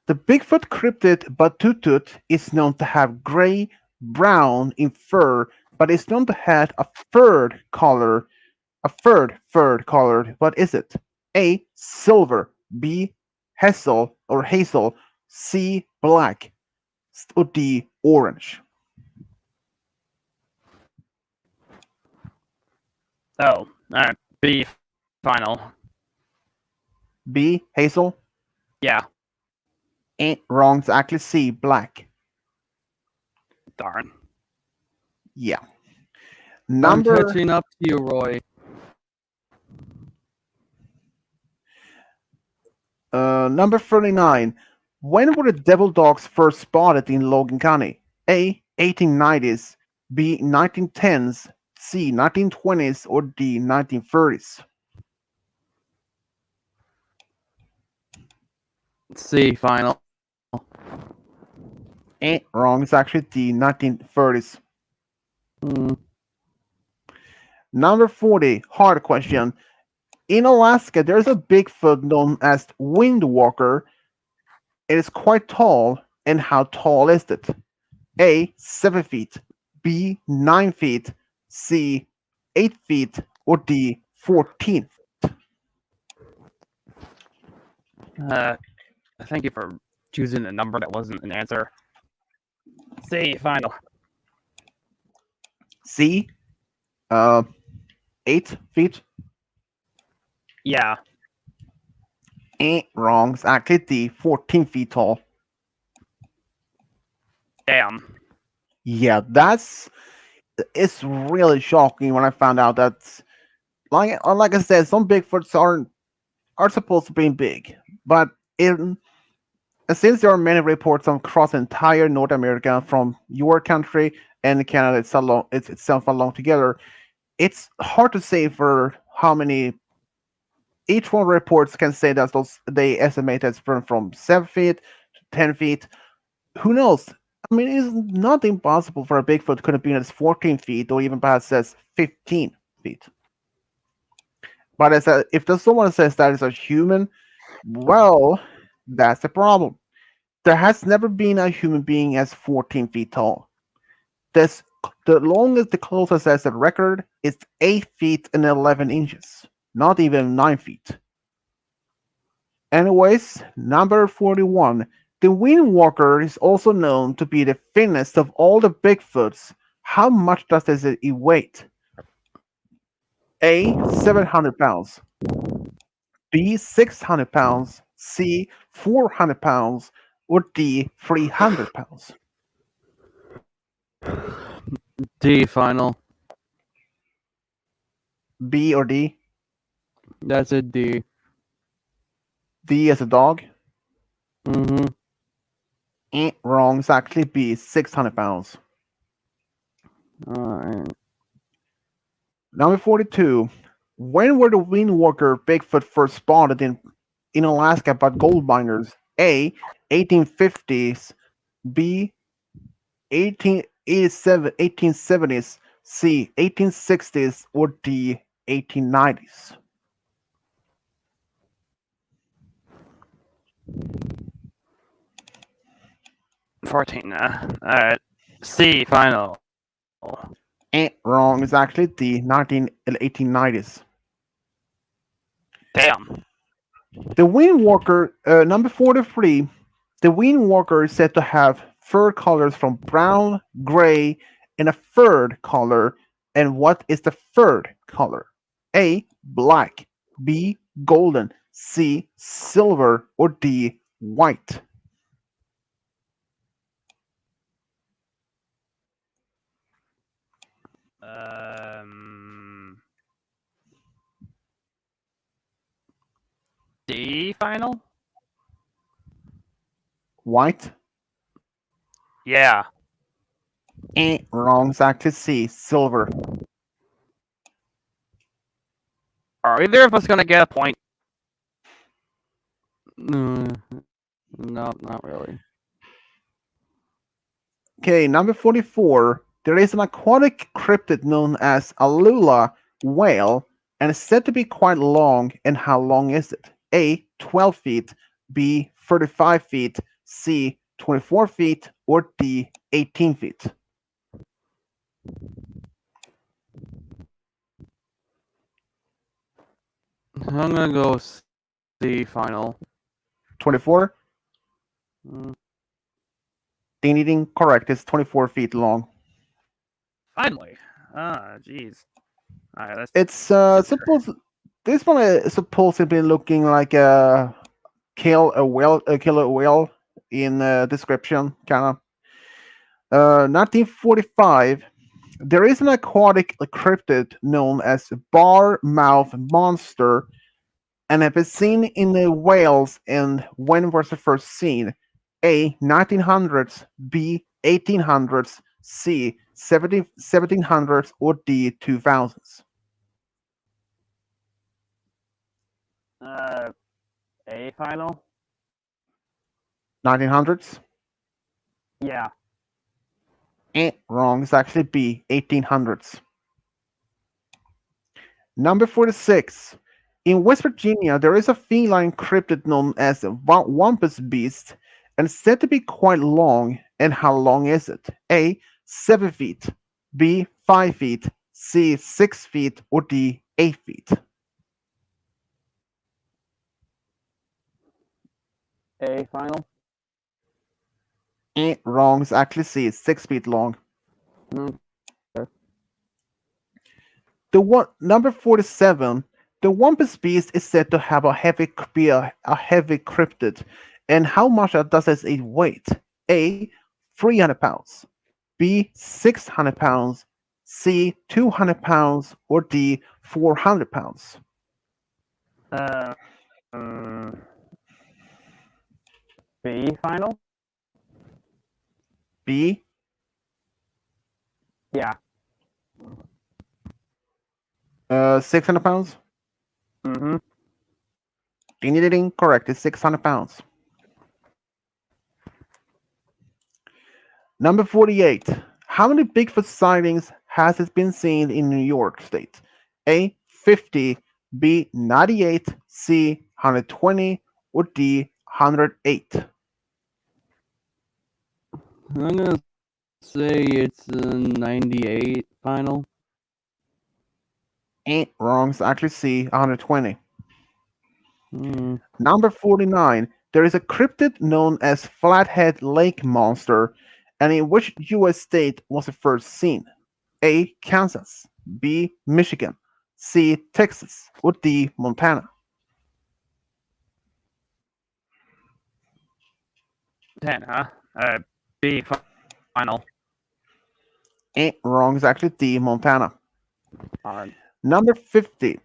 The Bigfoot cryptid Batutut is known to have gray, brown in fur, but is known to have a furred color. Furred color. What is it? A. Silver. B. Hazel. C. Black. Or D. Orange. Oh, all right. B final. B. Hazel. Yeah. Wrong. It's actually C. Black. Darn. Yeah. I'm catching up to you, Roy. Number 39. When were the devil dogs first spotted in Logan County? A. 1890s, B. 1910s, C. 1920s, or D. 1930s? C final. Wrong. It's actually the 1930s. Hmm. Number 40, hard question. In Alaska, there's a Bigfoot known as Windwalker. It is quite tall, and how tall is it? A. 7 feet, B. 9 feet, C. 8 feet, or D. 14? Thank you for choosing a number that wasn't an answer. C final. C. 8 feet? Yeah. Wrong. It's actually D. 14 feet tall. Damn. Yeah, it's really shocking when I found out that, like I said, some Bigfoots are supposed to be big, but in since there are many reports across entire North America from your country and Canada itself along together, it's hard to say for how many each one reports can say that they estimate it's from 7 feet to 10 feet. Who knows? I mean, it's not impossible for a Bigfoot could have been as 14 feet or even perhaps as 15 feet. But if someone says that is a human, well, that's the problem. There has never been a human being as 14 feet tall. This, the longest, the closest as a record is 8 feet and 11 inches, not even 9 feet. Anyways, number 41. The Windwalker is also known to be the thinnest of all the Bigfoots. How much does it weigh? A. 700 pounds. B. 600 pounds. C. 400 pounds. Or D. 300 pounds? D final. B or D? That's a D. D as a dog? Mm-hmm. Wrong. It's actually B. 600 pounds. Alright. Number 42. When were the Windwalker Bigfoot first spotted in Alaska by gold miners? A. 1850s. B. 1887, 1870s. C. 1860s. Or D. 1890s? 14. Alright. C final. Wrong. It's actually D. 1890s. Damn. The Windwalker, number 43, the Windwalker is said to have fur colors from brown, gray, and a third color. And what is the third color? A. Black. B. Golden. C. Silver. Or D. White? Um. D final. White? Yeah. Wrong. It's actually C. Silver. Are either of us gonna get a point? No, not really. Okay, number 44. There is an aquatic cryptid known as a lula whale and is said to be quite long. And how long is it? A. 12 feet. B. 35 feet. C. 24 feet. Or D. 18 feet? I'm gonna go C final. 24? Mm, Ding ding ding. Correct. It's 24 feet long. Finally. Ah, jeez. Alright, let's. It's supposed. This one is supposed to be looking like a killer whale in description, kind of. 1945. There is an aquatic cryptid known as bar mouth monster and have been seen in the Wales. And when was it first seen? A. 1900s, B. 1800s, C. 1700s, or D. 2000s. Uh, A final. 1900s? Yeah. Wrong. It's actually B. 1800s. Number 46. In West Virginia, there is a feline cryptid known as the Wampus Beast and said to be quite long. And how long is it? A. 7 feet. B. 5 feet. C. 6 feet. Or D. 8 feet. A final. Wrong. It's actually C. It's 6 feet long. Mm. The one number 47. The Wampus Beast is said to have a heavy cryptid. And how much does it weight? A. 300 pounds. B. 600 pounds. C. 200 pounds. Or D. 400 pounds. Uh, um, B final. B. Yeah. 600 pounds. Mm-hmm. Ding ding ding. Correct. It's 600 pounds. Number 48. How many Bigfoot sightings has it been seen in New York State? A. 50. B. 98. C. 120. Or D. 108. I'm gonna say it's 98 final. Ain't wrong. It's actually C. 120. Hmm. Number 49. There is a cryptid known as Flathead Lake Monster, and in which U.S. state was it first seen? A. Kansas. B. Michigan. C. Texas. Or D. Montana. 10, huh? B final. Ain't wrong. It's actually D. Montana. Alright. Number 50.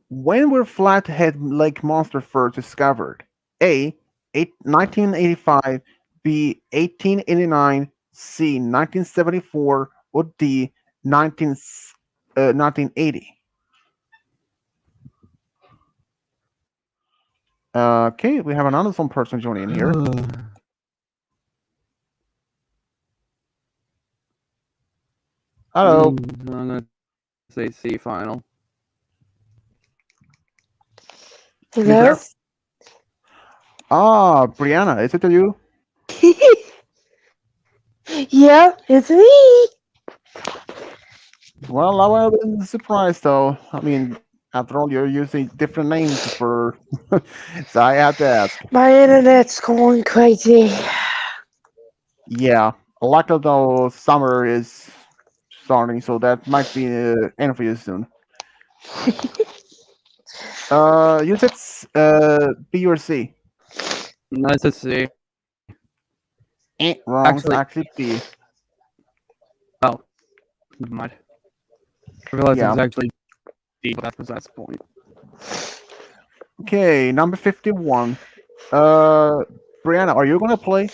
When were Flathead Lake Monster first discovered? A. 1985. B. 1889. C. 1974. Or D. 1980. Okay, we have another some person joining in here. Hello. I'm gonna say C final. You Hello? there? Ah, Brianna, is it you? Yeah, it's me. Well, I would have been surprised though. I mean, after all, you're using different names for, so I had to ask. My internet's going crazy. Yeah, luckily though, summer is starting, so that might be end for you soon. You said B or C? Nice to see. Wrong. It's Actually, actually B. oh, never mind. I realized it Yeah. was actually D, but that's besides the point. Okay, number 51. Brianna, are you gonna play?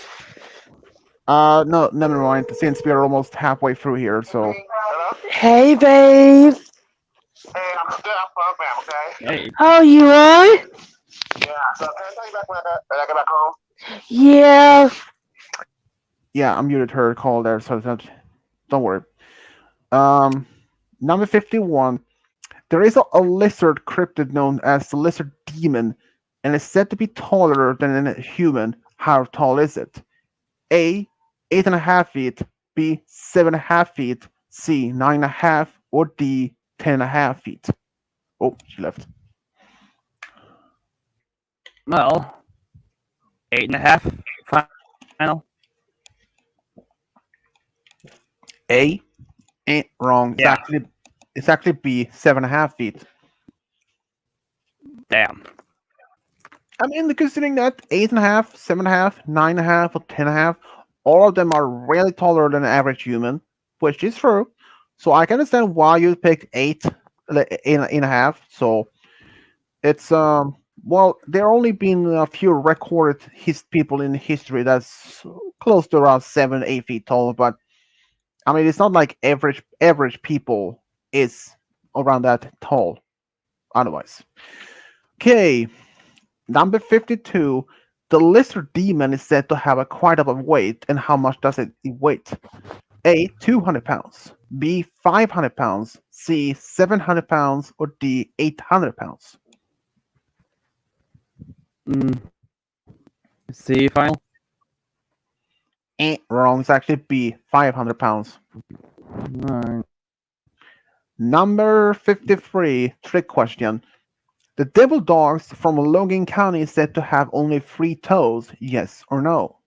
No, never mind. Since we are almost halfway through here, so Hey, babe. Hey, I'm still on program, okay? Hey. Oh, you are? Yeah, so can I call you back when I get back home? Yeah. yeah, I muted her call there, so don't worry. Um, Number 51. There is a lizard cryptid known as the lizard demon, and is said to be taller than a human. How tall is it? A. 8.5 feet. B. 7.5 feet. C. 9.5. Or D. 10.5 feet. Oh, she left. Well, 8.5 final. A. Ain't wrong. Yeah. It's actually B. 7.5 feet. Damn. I mean, considering that 8.5, 7.5, 9.5, or 10.5, all of them are really taller than an average human, which is true. So I can understand why you picked 8 and a half. So it's Well, there only been a few recorded people in history that's close to around 7, 8 feet tall, but I mean it's not like average people is around that tall. Otherwise, okay. Number 52. The lizard demon is said to have a quite of a weight, and how much does it weigh? A. 200 pounds. B. 500 pounds. C. 700 pounds. Or D. 800 pounds. Mm, C final. Wrong. It's actually B. 500 pounds. Alright. Number 53. Trick question. The devil dogs from Logan County is said to have only 3 toes. Yes or no?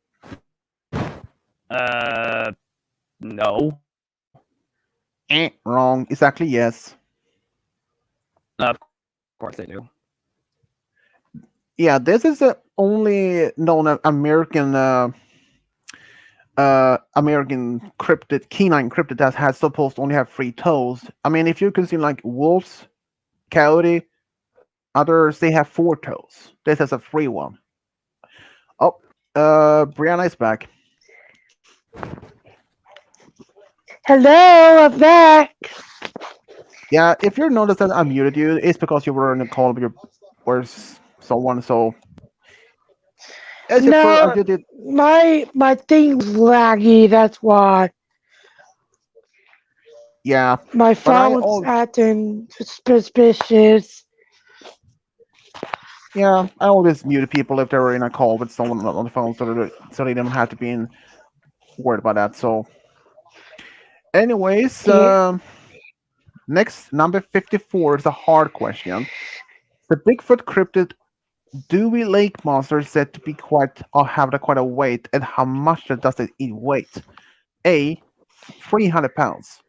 No. Wrong. It's actually yes. Of course they do. Yeah, this is the only known American cryptid, canine cryptid that has supposed to only have 3 toes. I mean, if you consider like wolves, coyote, others they have 4 toes. This has a free one. Oh, Brianna is back. Hello, I'm back. Yeah, if you notice that I muted you, it's because you were in a call with your or someone. So as you for No, you did, my thing's laggy. That's why yeah. my But phone's acting suspicious. I always mute people if they're in a call with someone on the phone, so they don't have to be worried about that. So, anyways, Yeah. next number 54 is a hard question. The Bigfoot cryptid Dewey Lake monster is said to be quite a weight, and how much does it weight? A. 300 pounds.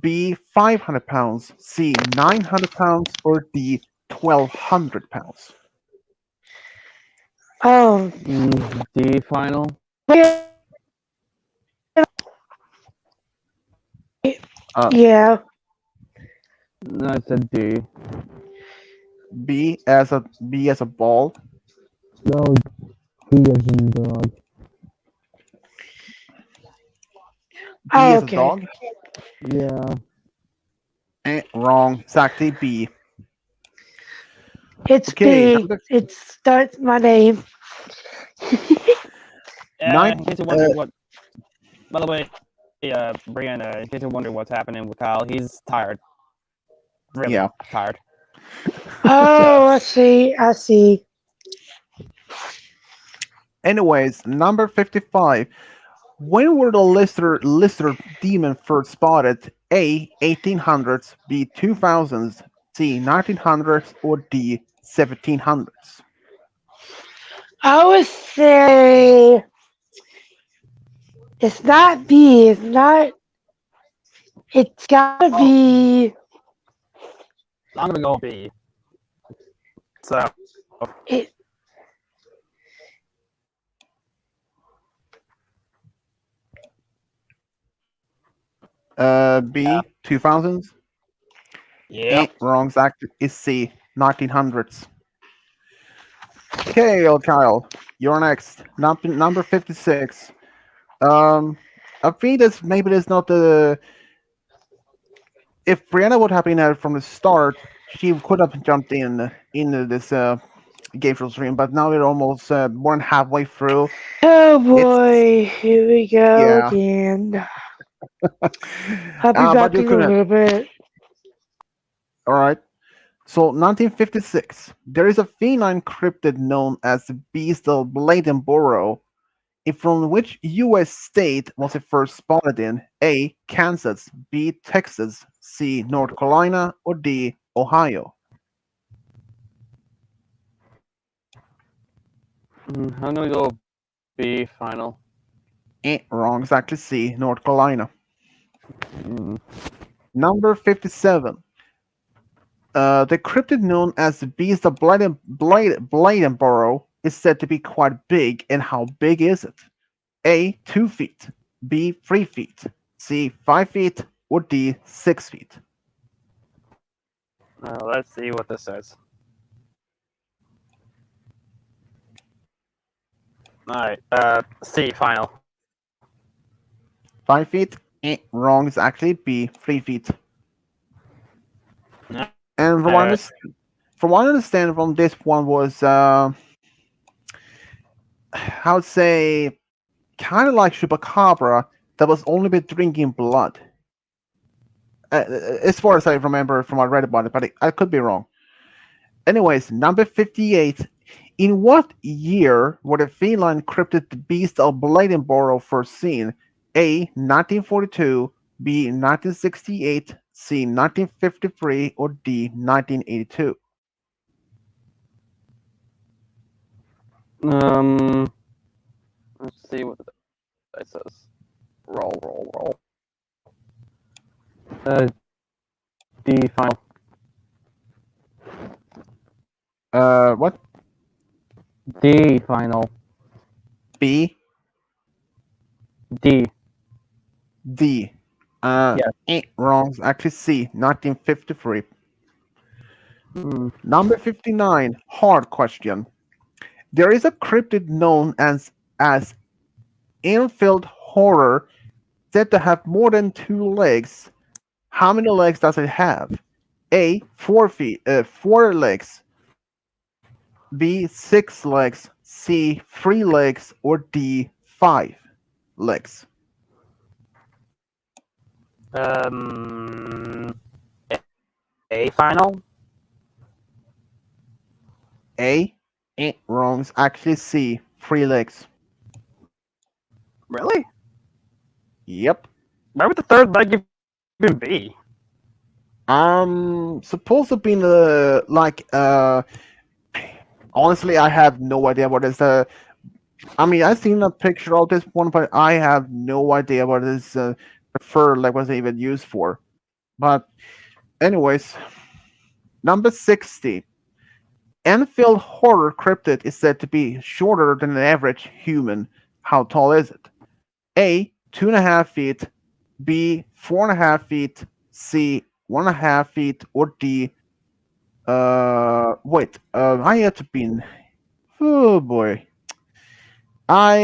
B. 500 pounds. C. 900 pounds. Or D. 1,200 pounds. Oh, D final. yeah, Uh, yeah. I said D. B as a ball. No, D as in dog. D Oh, as a okay. dog. Yeah. Wrong. It's actually B. It's Okay, B. It starts my name. nine. In case you wonder what, by the way, Brian, in case you wonder what's happening with Kyle, he's tired. Really Yeah. tired. Oh, I see. I see. Anyways, number 55. When were the lizard demon first spotted? A. 1800s. B. 2000s. C. 1900s. Or D. 1700s. I would say it's not B. It's not. It's gotta Oh, be. I'm gonna go B. So It. B. 2000s. yep. Wrong. Exact is C. 1900s. Okay, old Kyle, you're next. Number 56. Um, I think maybe that's not the. If Brianna would have been there from the start, she could have jumped into this game show stream. But now we're almost more than halfway through. Oh It's boy, here we go yeah. again. I'll be But back you in a couldn't. little bit. All right. So 1956, there is a feline cryptid known as the Beast of Bladenboro. From which U.S. state was it first spotted in? A. Kansas. B. Texas. C. North Carolina. Or D. Ohio. I'm gonna go B final. Wrong. It's actually C. North Carolina. Mm. Number 57. The cryptid known as the Beast of Bladenboro is said to be quite big. And how big is it? A. 2 feet. B. 3 feet. C. 5 feet. Or D. 6 feet. Let's see what this says. Alright, C, final. 5 feet? Wrong. It's actually B, 3 feet. And Alright. from what I understand from this one was, I would say, kind of like Chupacabra that was only been drinking blood. As far as I remember from what I read about it, but I could be wrong. Anyways, number 58. In what year were the feline cryptid beasts of Bladenborough first seen? A. 1942, B. 1968, C. 1953, or D. 1982? Let's see what the dice says. Roll. D final. What? D final. B, D. D. Yes. Wrong. It's actually C. 1953. Hmm. Number 59. Hard question. There is a cryptid known as infield horror said to have more than 2 legs. How many legs does it have? A. 4 legs. B. 6 legs. C. 3 legs. Or D. 5 legs. Um, A, final. A. Wrong. It's actually C. 3 legs. Really? Yep. Why would the third leg even be? Supposed to be honestly, I have no idea what is the. I mean, I've seen a picture of this one, but I have no idea what this preferred like was even used for. But anyways, number 60. Enfield horror cryptid is said to be shorter than an average human. How tall is it? A. 2.5 feet. B. 4.5 feet. C. 1.5 feet. Or D. Wait. I had to be. Oh boy. I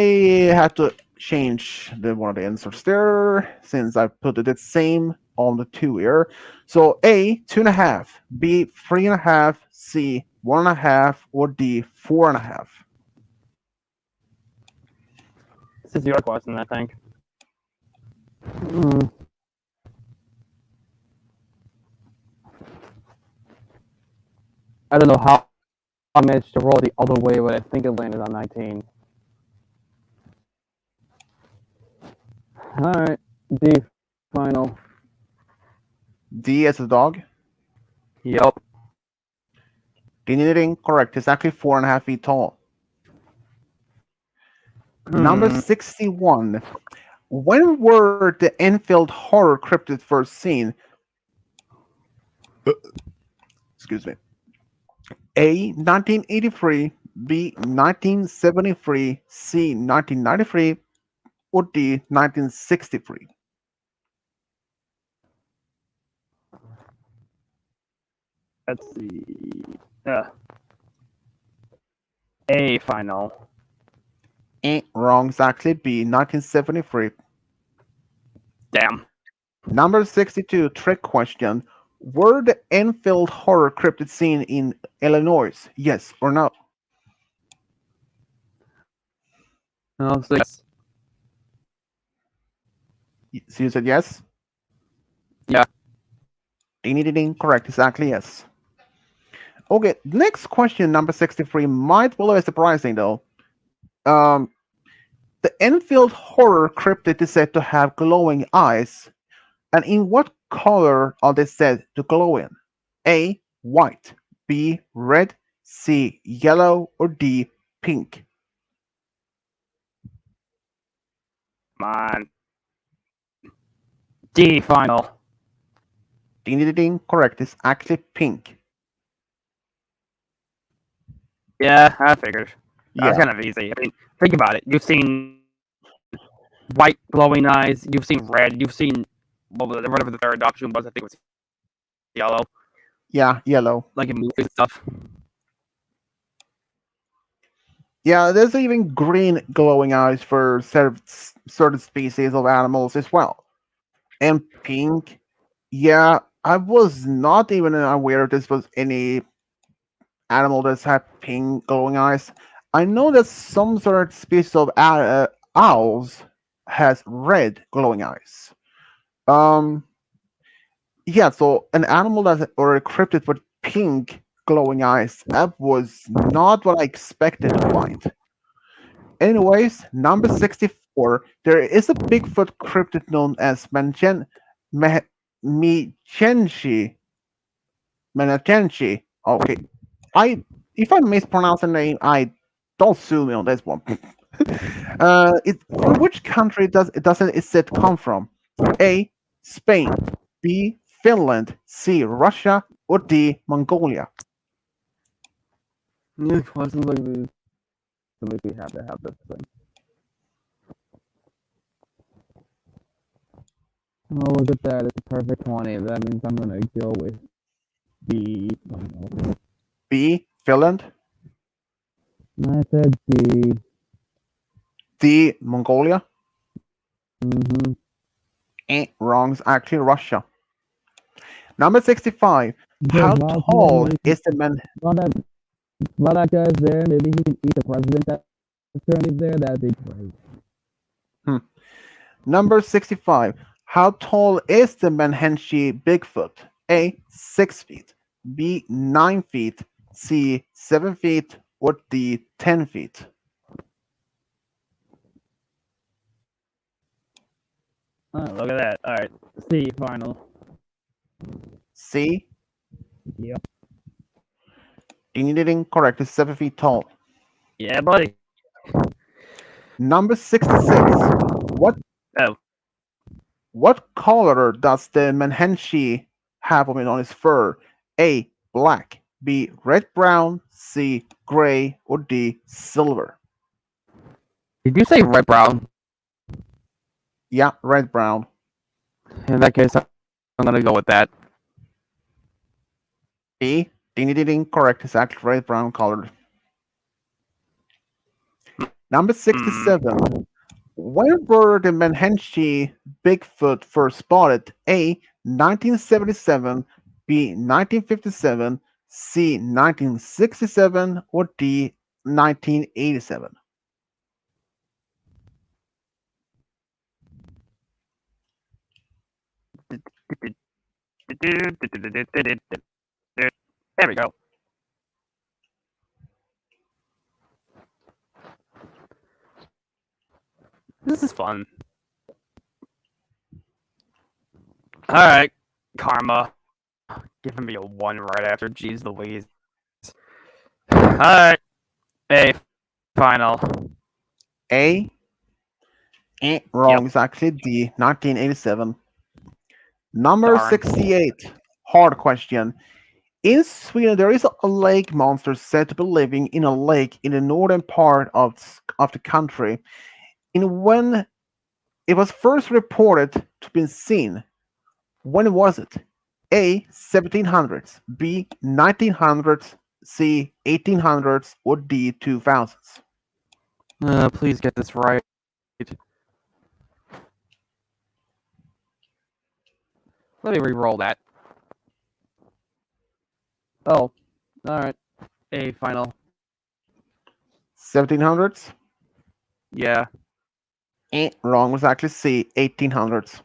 had to change one of the answers there since I put it the same on the 2 here. So A, 2.5, B, 3.5, C, 1.5, or D, 4.5. This is your question, I think. Hmm. I don't know how I managed to roll the other way, but I think it landed on 19. Alright. D final. D as a dog. Yup. Ding ding ding. Correct. It's actually 4.5 feet tall. Number 61. When were the Enfield horror cryptids first seen? Excuse me. A. 1983, B. 1973, C. 1993, or D. 1963. Let's see. A, final. Wrong. It's actually B. 1973. Damn. Number 62. Trick question. Were the Enfield horror cryptids seen in Illinois? Yes or no? I'll say yes. So you said yes? Yeah. Ding ding ding. Correct. Exactly yes. Okay. Next question, number 63, might be a little surprising though. Um, The Enfield horror cryptid is said to have glowing eyes, and in what color are they said to glow in? A. White. B. Red. C. Yellow. Or D. Pink. Come on. D, final. Ding ding ding. Correct. It's actually pink. Yeah, I figured. That's Yeah. kind of easy. I mean, think about it. You've seen white glowing eyes. You've seen red. You've seen whatever the third option was. I think it was yellow, Yeah. Yellow. like in movies and stuff. Yeah, there's even green glowing eyes for certain species of animals as well. And pink, yeah, I was not even aware this was any animal that's had pink glowing eyes. I know that some sort of species of owls has red glowing eyes. Um, yeah, so an animal that or a cryptid with pink glowing eyes, that was not what I expected to find. Anyways, number 64, there is a Bigfoot cryptid known as Me- Michenshi. Menachenshi. Okay, I if I mispronounce the name, I don't sue me on this one. From which country doesn't it come from? A. Spain. B. Finland. C. Russia. Or D. Mongolia. Yeah, questions like these make me have to have this thing. Oh, look at that. It's a perfect 20. That means I'm going to go with B. B. Finland. I said D. D. Mongolia. Mm-hmm. Wrong. It's actually Russia. Number 65. Because How Bosnia, tall is the man? while that guy's there, maybe he can eat the president that's currently there. That'd be great. Hmm. Number 65. How tall is the Manhenshi Bigfoot? A. 6 feet. B. 9 feet. C. 7 feet. Or D. 10 feet. Oh, look at that. All right. C, final. C. Yep. Ding ding ding. Correct. It's 7 feet tall. Yeah, buddy. Number 66. What Oh, what color does the Manhenshi have on his fur? A. Black. B. Red brown. C. Gray. Or D. Silver. did you say red brown? Yeah, red brown. In that case, I'm gonna go with that. B. Ding ding ding. Correct. It's actually red brown colored. Number Hmm. 67. When were the Manhenshi Bigfoot first spotted? A. 1977, B. 1957, C. 1967, or D. 1987? There we go. This is fun. All right, Karma, giving me a 1 right after. Jeez Louise. All right, A, final. A. Yep. Wrong. It's actually D. 1987. Number Darn. 68. Hard question. In Sweden, there is a lake monster said to be living in a lake in the northern part of the country. And when it was first reported to be seen, when was it? A. 1700s, B. 1900s, C. 1800s, or D. 2000s? Please get this right. Let me re-roll that. Oh, all right. A, final. 1700s? Yeah, Wrong. It was actually C. 1800s.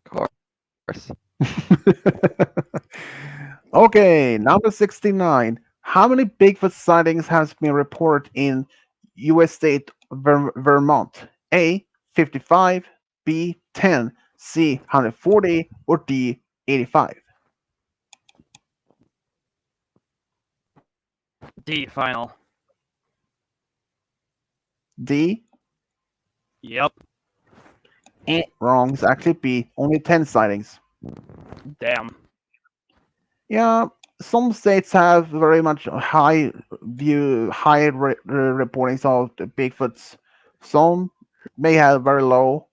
of course. Okay, number 69. How many Bigfoot sightings has been reported in U.S. state Vermont? A. 55, B. 10, C. 140, or D. 85? D, final. D. Yep. Wrong. It's actually B. Only 10 sightings. Damn. Yeah, some states have very much high reportings of the Bigfoots. Some may have very low.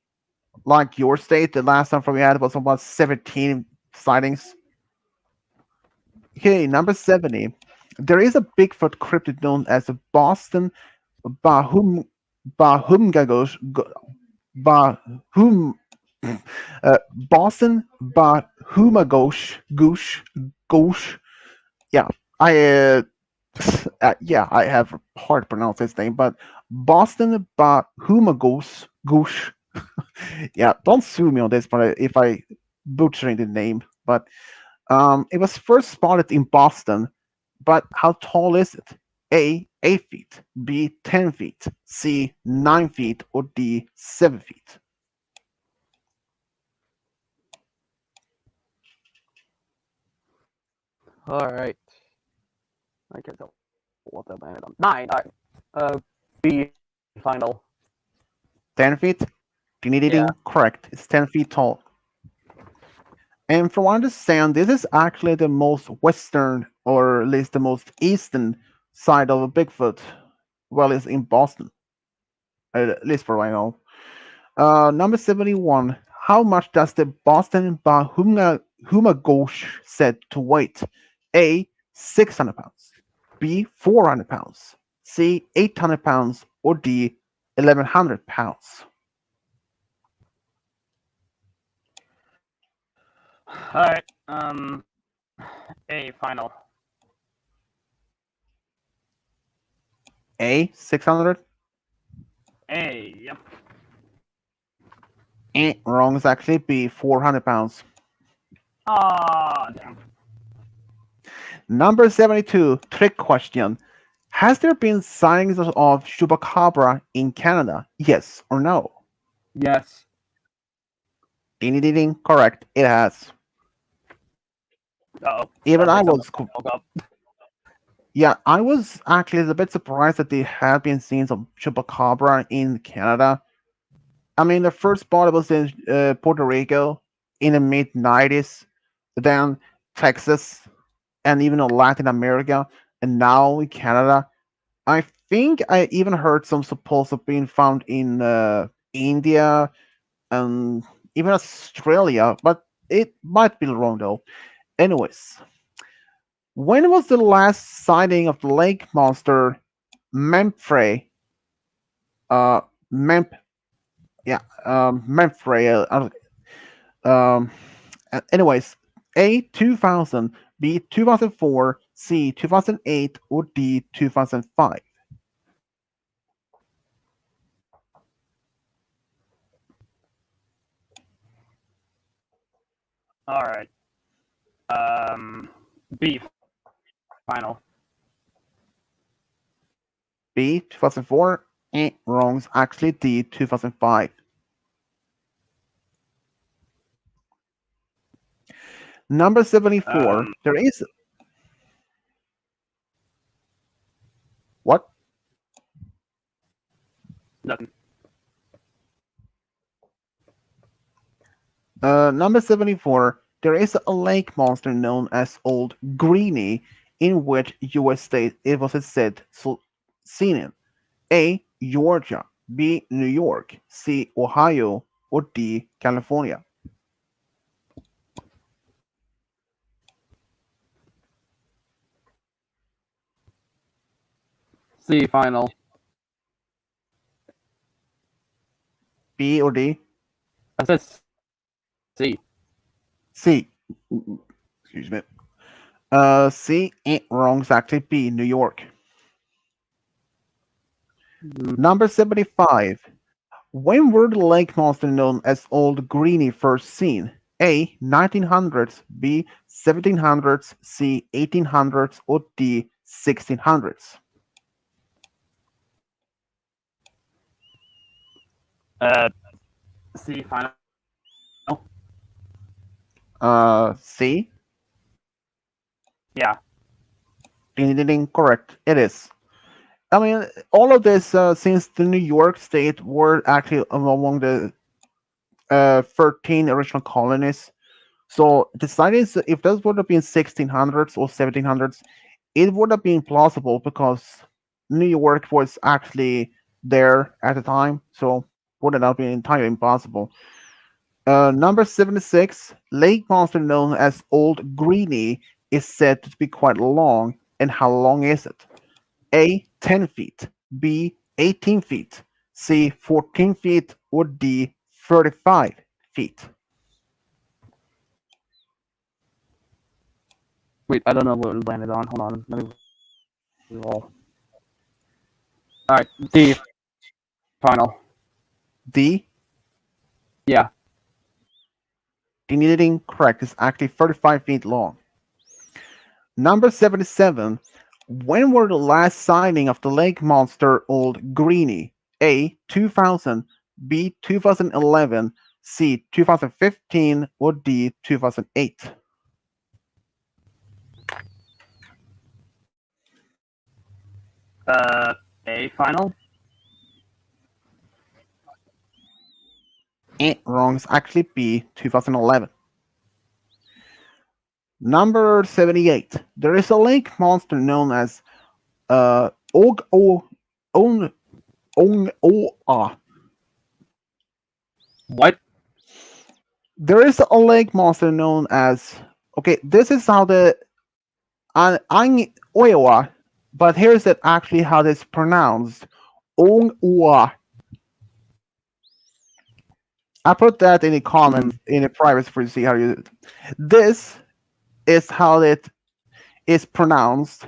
Like your state, the last time we had was about 17 sightings. Okay, number 70. There is a Bigfoot cryptid known as the Boston Bahum Bahumgagosh Bahum Boston Bahumagosh Gosh. Yeah, I yeah, I have hard to pronounce his name, but Boston Bahumagos Goosh. Yeah, don't sue me on this, but if I butchering the name. But it was first spotted in Boston. But how tall is it? A 8 feet, B 10 feet, C 9 feet, or D 7 feet. All right. I can't tell what that landed on. 9. All right. B final. 10 feet? Yeah. Ding, correct. It's 10 feet tall. And from what I understand, this is actually the most western, or at least the most eastern side of a Bigfoot. Well, it's in Boston, at least for what I know. Number 71. How much does the Boston Humagosh set to weight? A. 600 pounds. B. 400 pounds. C. 800 pounds. Or D. 1100 pounds. Alright, A, final. A. 600. A, yep. Wrong. It's actually B. 400 pounds. Ah, damn. Number 72. Trick question. Has there been sightings of chupacabra in Canada? Yes or no? Yes. Ding. Correct. It has. Uh-oh. Even Sounds I like someone was woke up. Yeah, I was actually a bit surprised that there had been scenes of chupacabra in Canada. I mean, the first spot was in Puerto Rico in the mid 90s, then Texas, and even in Latin America, and now in Canada. I think I even heard some supposed of being found in India and even Australia, but it might be wrong though. Anyways, when was the last sighting of the lake monster Memphrey? Uh, Memp, yeah, Memphrey. Um, anyways, A 2000, B 2004, C 2008, or D 2005. Alright. B, final. B 2004. Wrong. It's actually D 2005. Number 74. Um, There is what? nothing. Number 74. There is a lake monster known as Old Greenie, in which U.S. state it was said seen in? A. Georgia. B. New York. C. Ohio. Or D. California. C final. B or D? I said C. C. Excuse me. C. Wrong. It's actually B. New York. Number 75. When were the lake monster known as Old Greenie first seen? A. 1900s. B. 1700s. C. 1800s. Or D. 1600s. Uh, C, final. C. Yeah. Ding. Correct. It is. I mean, all of this since the New York State were actually among the 13 original colonies. So the sightings, if those would have been 1600s or 1700s, it would have been plausible because New York was actually there at the time. So would have not been entirely impossible. Number 76, lake monster known as Old Greenie is said to be quite long and how long is it? A, 10 feet, B, 18 feet, C, 14 feet, or D, 35 feet? Wait, I don't know what it landed on. Hold on. Let me roll. Alright, D. Final. D, Yeah. incorrect. It's actually 35 feet long. Number 77. When were the last sighting of the lake monster Old Greenie? A, 2000, B, 2011, C, 2015, or D, 2008? A. Final. Wrong. It's actually B, 2011. Number 78. There is a lake monster known as Og O On On O Ah. What? There is a lake monster known as. Okay, this is how the An Oiwa, but here's it actually how it's pronounced. On Oa. I put that in the comments in the private for you to see how you. This is how it is pronounced.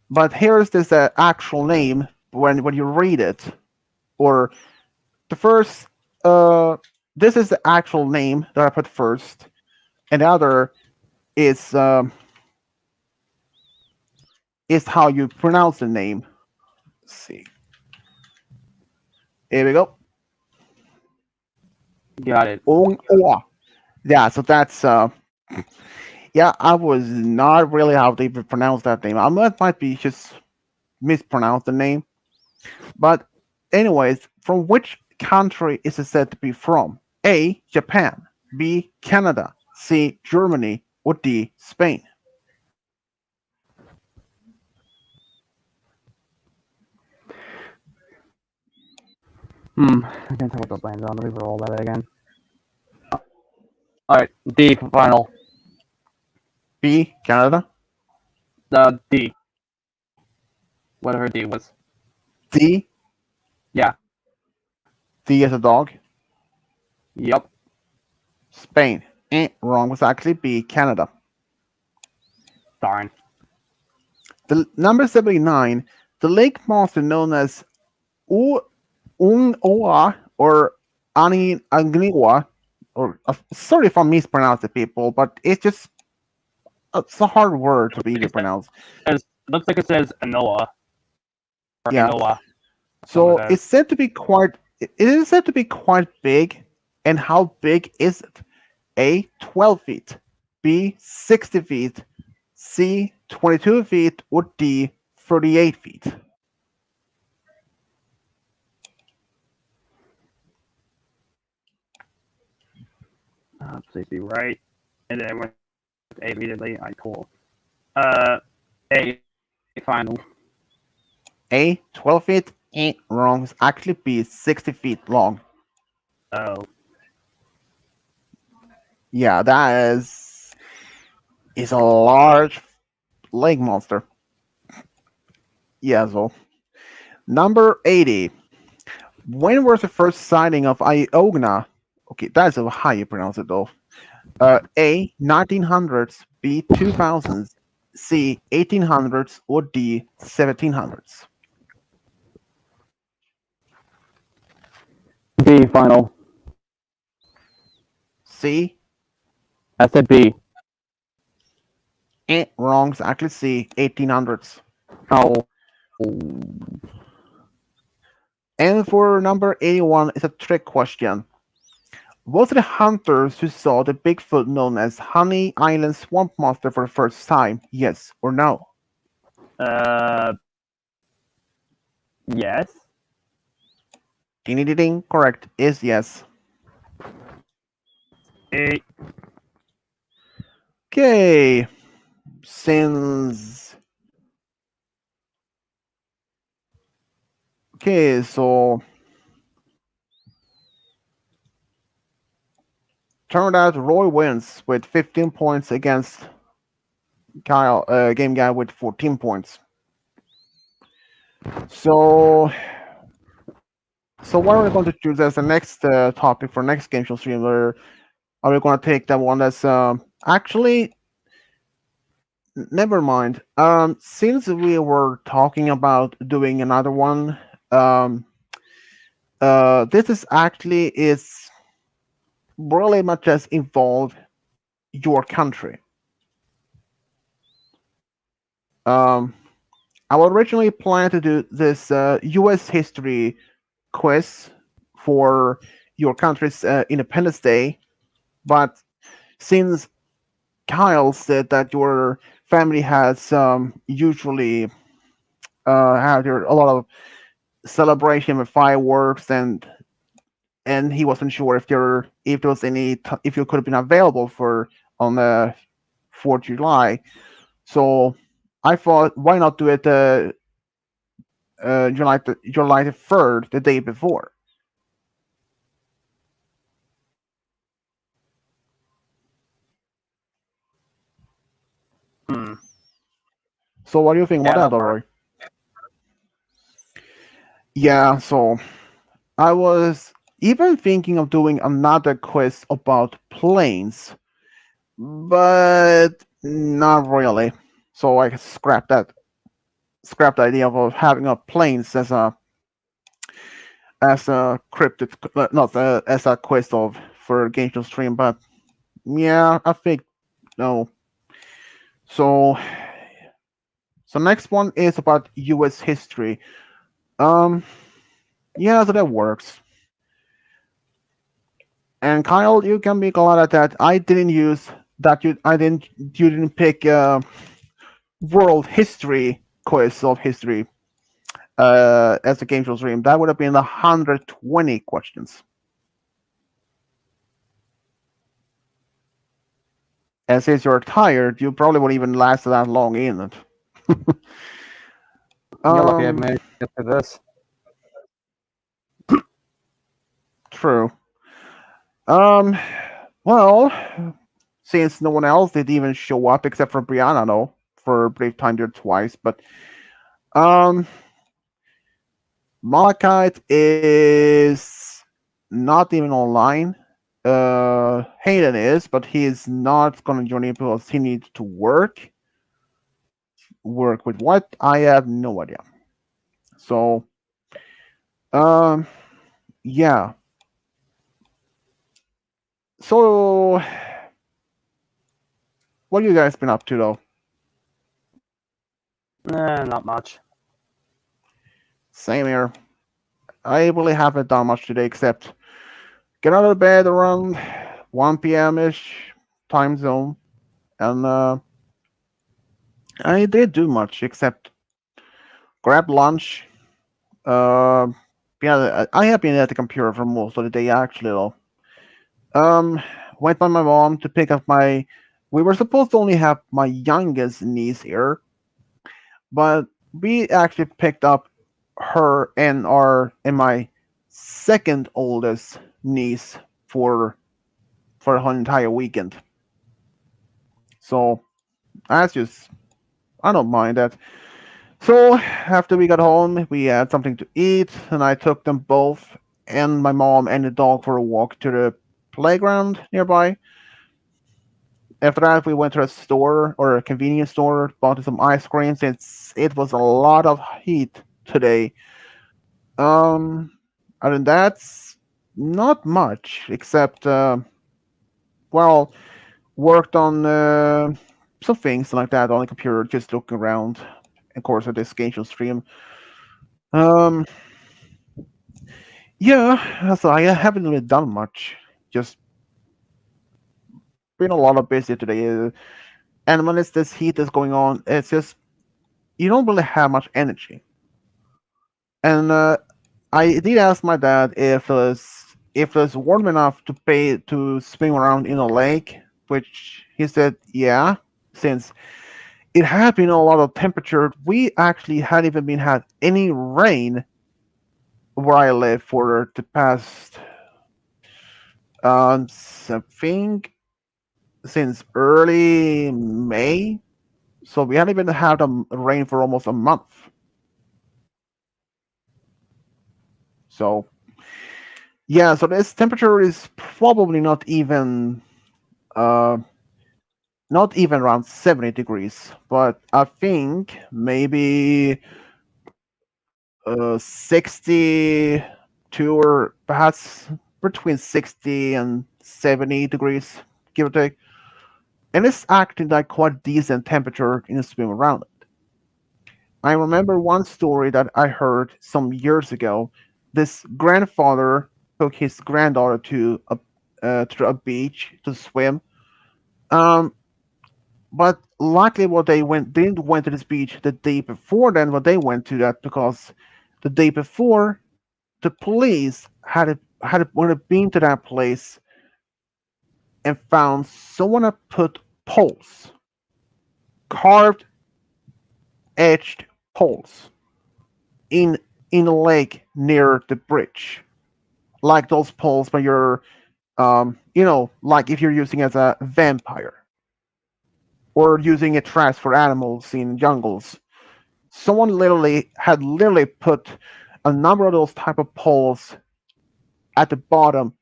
But here's this actual name when you read it, or the first. This is the actual name that I put first, and the other is how you pronounce the name. Let's see. Here we go. Got it. Yeah, so that's yeah, I was not really how to even pronounce that name. I might be just mispronounced the name. But anyways, from which country is it said to be from? A, Japan, B, Canada, C, Germany, or D, Spain? I can't tell what those landed on. Let me roll that again. Alright, D. Final. B, Canada, D. Whatever D was. D, Yeah. D as a dog, Yep. Spain. Wrong, was actually B, Canada. Darn. The number 79, the lake monster known as Unoa or Agniwa, or sorry if I mispronounce it, people, but it's a hard word to be pronounced. It looks like it says Anoa. Or Yeah. Anoa. So Like that. it's said to be quite. It is said to be quite big. And how big is it? A, 12 feet. B, 60 feet. C, 22 feet. Or D, 38 feet. Please be right. And then with A immediately, I cool. A. Final. A, 12 feet. Wrong. It's actually B, 60 feet long. Oh. Yeah, that is a large lake monster. Yeah, so. Number 80. When was the first sighting of Iogna? Okay, that's how you pronounce it though. A, 1900s, B, 2000s, C, 1800s, or D, 1700s? B. Final. C, I said B. wrong. It's actually C, 1800s. Oh. And for number 81, it's a trick question. Was it the hunters who saw the Bigfoot known as Honey Island Swamp Monster for the first time? Yes or no? Yes. Ding ding ding ding. Correct is yes. A. Okay. Since. Okay, so. Turned out Roy wins with 15 points against Kyle, game guy with 14 points. So, so what are we going to choose as the next topic for next game show stream? Or are we going to take that one that's actually never mind. Since we were talking about doing another one, um, this is actually is really much as involve your country. Um, I originally planned to do this U.S. history quiz for your country's Independence Day, but since Kyle said that your family has usually had a lot of celebration with fireworks, and he wasn't sure if there was if you could have been available for on the 4th July. So I thought, why not do it July the 3rd, the day before. Hmm. So what do you think about Yeah, that, that'll work. Roy? Yeah, so I was even thinking of doing another quiz about planes, but not really. So I scrapped the idea of having a planes as a cryptid, not as a quest of for Gameshow stream. But yeah, I think no. So next one is about U.S. history. Um, yeah, so that works. And Kyle, you can be glad at that. I didn't use that. You didn't pick world history quiz of history as a Gameshow stream. That would have been 120 questions. And since you're tired, you probably wouldn't even last that long in it. You're lucky I um, made it to this. true. Um, well, since no one else did even show up except for Brianna, though, for a brief time there twice, but um, Malachite is not even online. Hayden is, but he is not gonna join in because he needs to work. Work with what? I have no idea. So, um, yeah. So, what have you guys been up to though? Not much. Same here. I really haven't done much today except get out of bed around 1 p.m. ish time zone, and I didn't do much except grab lunch. Uh, yeah, I have been at the computer for most of the day actually though. Um, went by my mom to pick up my. We were supposed to only have my youngest niece here, but we actually picked up her and my second oldest niece for an entire weekend. So that's just I don't mind that. So after we got home, we had something to eat, and I took them both and my mom and the dog for a walk to the playground nearby. After that, we went to a store or a convenience store, bought some ice cream since it was a lot of heat today. Um, Other than that, not much except well, worked on some things like that on the computer, just looking around. Of course, at this game show stream. Um, yeah, so I haven't really done much. Just been a lot of busy today. And when it's this heat is going on, it's just you don't really have much energy. And I did ask my dad if it's warm enough to pay to swim around in a lake, which he said yeah, since it had been a lot of temperature. We actually hadn't even been had any rain where I live for the past something since early May. So we hadn't even had a rain for almost a month. So yeah, so this temperature is probably uh not even around 70 degrees, but I think maybe 62 or perhaps between 60 and 70 degrees, give or take. And it's acting like quite decent temperature in the swim around it. I remember one story that I heard some years ago. This grandfather took his granddaughter to a beach to swim. Um, but likely what they didn't went to this beach the day before then what they went to that because the day before the police would have been to that place and found someone had put poles, carved, etched poles in a lake near the bridge, like those poles when you're like if you're using as a vampire or using a traps for animals in jungles. Someone literally put a number of those type of poles at the bottom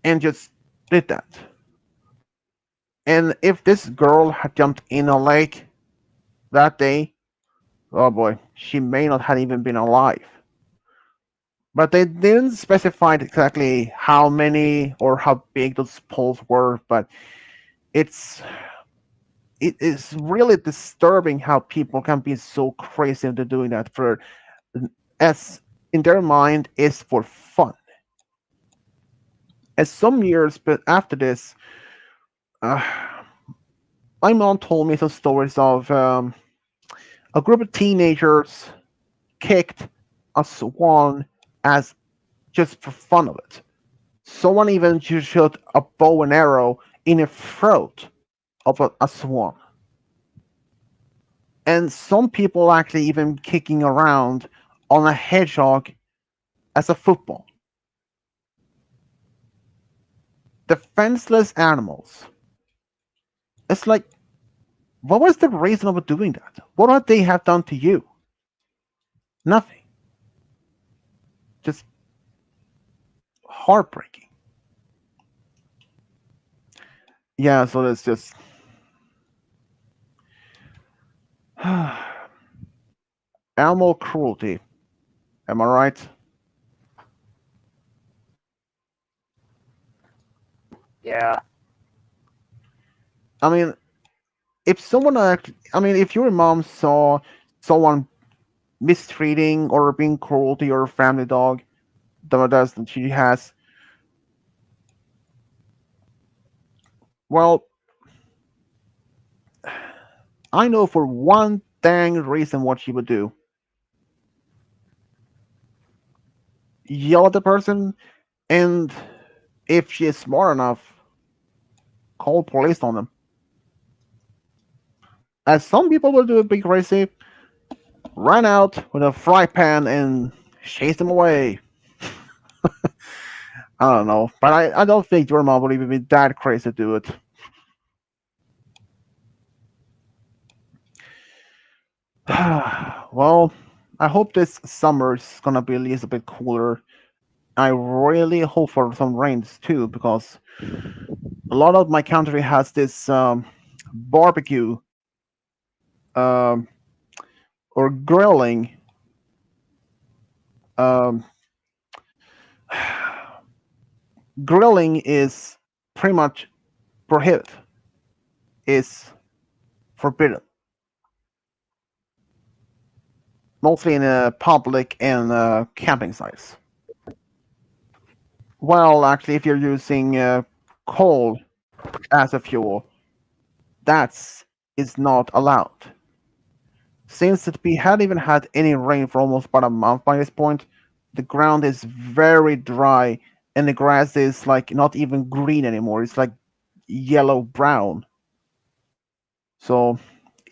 and just did that. And if this girl had jumped in a lake that day, oh boy, she may not have even been alive. But they didn't specify exactly how many or how big those poles were, but it's it is really disturbing how people can be so crazy into doing that for as in their mind is for fun. And some years but after this, uh, my mom told me some stories of a group of teenagers kicked a swan as just for fun of it. Someone even just shot a bow and arrow in the throat of a swan. And some people actually even kicking around on a hedgehog as a football. Defenseless animals. It's like, what was the reason of doing that? What would they have done to you? Nothing. Just heartbreaking. Yeah, so it's just animal cruelty. Am I right? Yeah. I mean, if your mom saw someone mistreating or being cruel to your family dog, that she has, well, I know for one dang reason what she would do: yell at the person, and if she is smart enough, call police on them. As some people will do, be crazy, run out with a fry pan and chase them away. I don't know, but I don't think your mom would even be that crazy to do it. Well, I hope this summer is gonna be at least a bit cooler. I really hope for some rains too, because a lot of my country has this barbecue um, or grilling. Um, Grilling is pretty much prohibited. Is forbidden, mostly in public and camping sites. Well, actually, if you're using coal as a fuel, that's is not allowed. Since we hadn't even had any rain for almost about a month by this point, the ground is very dry and the grass is like not even green anymore. It's like yellow brown. So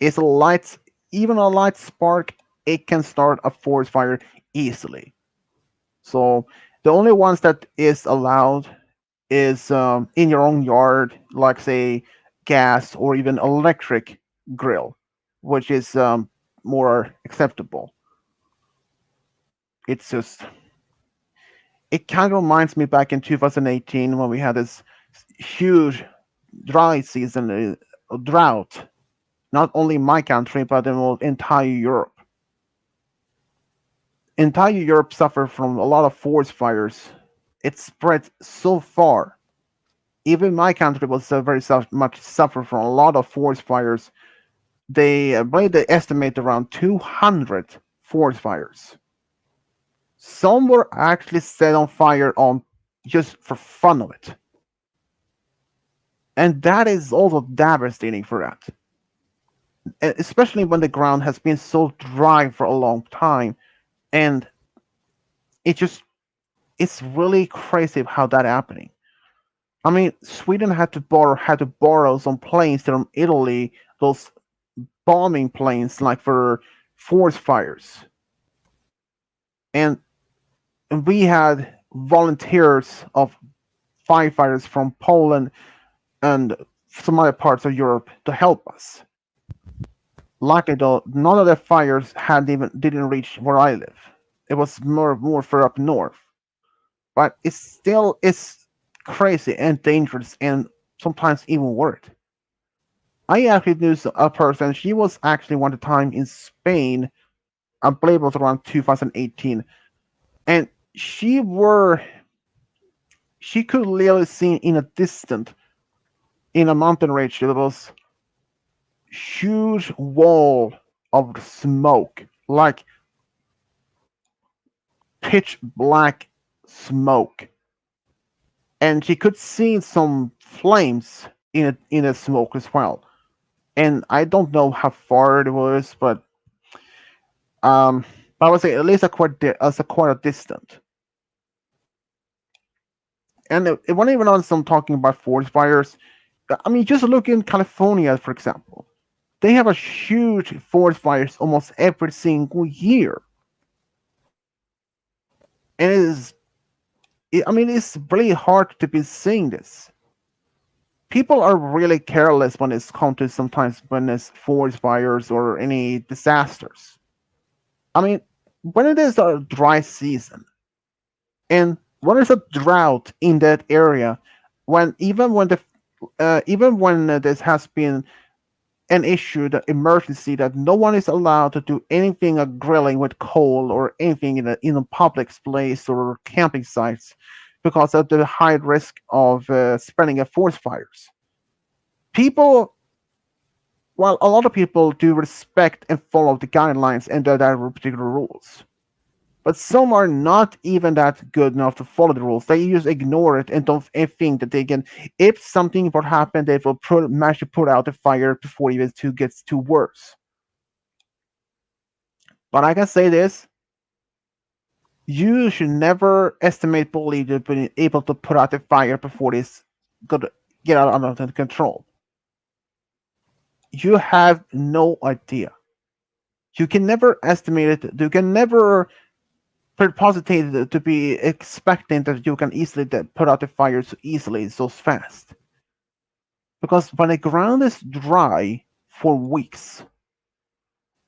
it's a light, even a light spark, it can start a forest fire easily. So the only ones that is allowed is in your own yard, like say gas or even electric grill. which is more acceptable. It's just it kind of reminds me back in 2018 when we had this huge dry season, drought, not only in my country but in entire Europe. Entire Europe suffered from a lot of forest fires. It spread so far. Even my country was very much suffered from a lot of forest fires. They believe they estimate around 200 forest fires. Some were actually set on fire on just for fun of it, and that is also devastating for that, especially when the ground has been so dry for a long time, and it just it's really crazy how that happening. I mean, Sweden had to borrow some planes from Italy, those bombing planes like for forest fires, and we had volunteers of firefighters from Poland and some other parts of Europe to help us. Luckily though, none of the fires had even didn't reach where I live. It was more for up north. But it still is crazy and dangerous and sometimes even worse. I actually knew a person, she was actually one time in Spain, I believe it was around 2018, and she could literally see in a distant in a mountain range there was huge wall of smoke, like pitch black smoke, and she could see some flames in the smoke as well. And I don't know how far it was, but um, I would say at least as a quite a distant. And it wasn't even on some talking about forest fires. I mean, just look in California, for example. They have a huge forest fires almost every single year, and I mean, it's really hard to be seeing this. People are really careless when it's come to sometimes when it's forest fires or any disasters. I mean, when it is a dry season and when there's a drought in that area, when even when this has been an issue, the emergency that no one is allowed to do anything grilling with coal or anything in a public place or camping sites because of the high risk of spreading of forest fires. People, well, a lot of people do respect and follow the guidelines and the particular rules. But some are not even that good enough to follow the rules. They just ignore it and don't think that they can. If something would happen, they will manage to put out the fire before it even gets too worse. But I can say this: you should never estimate believe you've been able to put out the fire before it's going to get out of control. You have no idea. You can never estimate it. You can never positive to be expecting that you can easily put out the fire so easily, so fast. Because when the ground is dry for weeks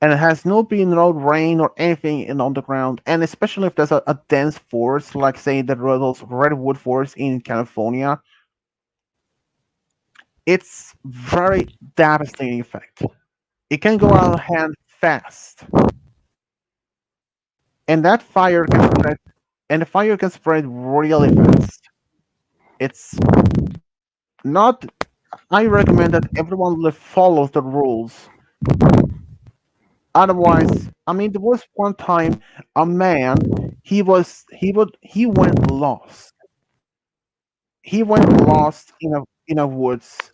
and it has no been no rain or anything on the ground, and especially if there's a dense forest, like say those redwood forests in California, it's very devastating effect. It can go out of hand fast, and that fire can spread, and the fire can spread really fast. It's not I recommend that everyone follows the rules. Otherwise, I mean, there was one time a man he went lost. He went lost in a woods,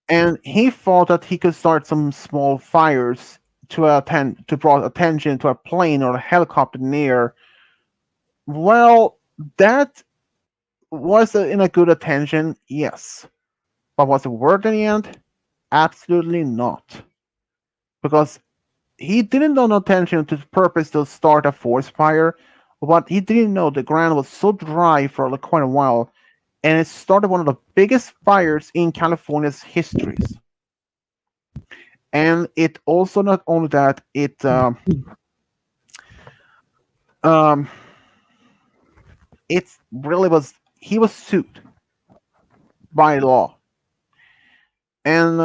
and he thought that he could start some small fires to draw attention to a plane or a helicopter near. Well, that was in a good attention, yes, but was it worth in the end? Absolutely not, because he didn't know no intention to purpose to start a forest fire, but he didn't know the ground was so dry for like quite a while, and it started one of the biggest fires in California's histories. And it also not only that um it really was he was sued by law, and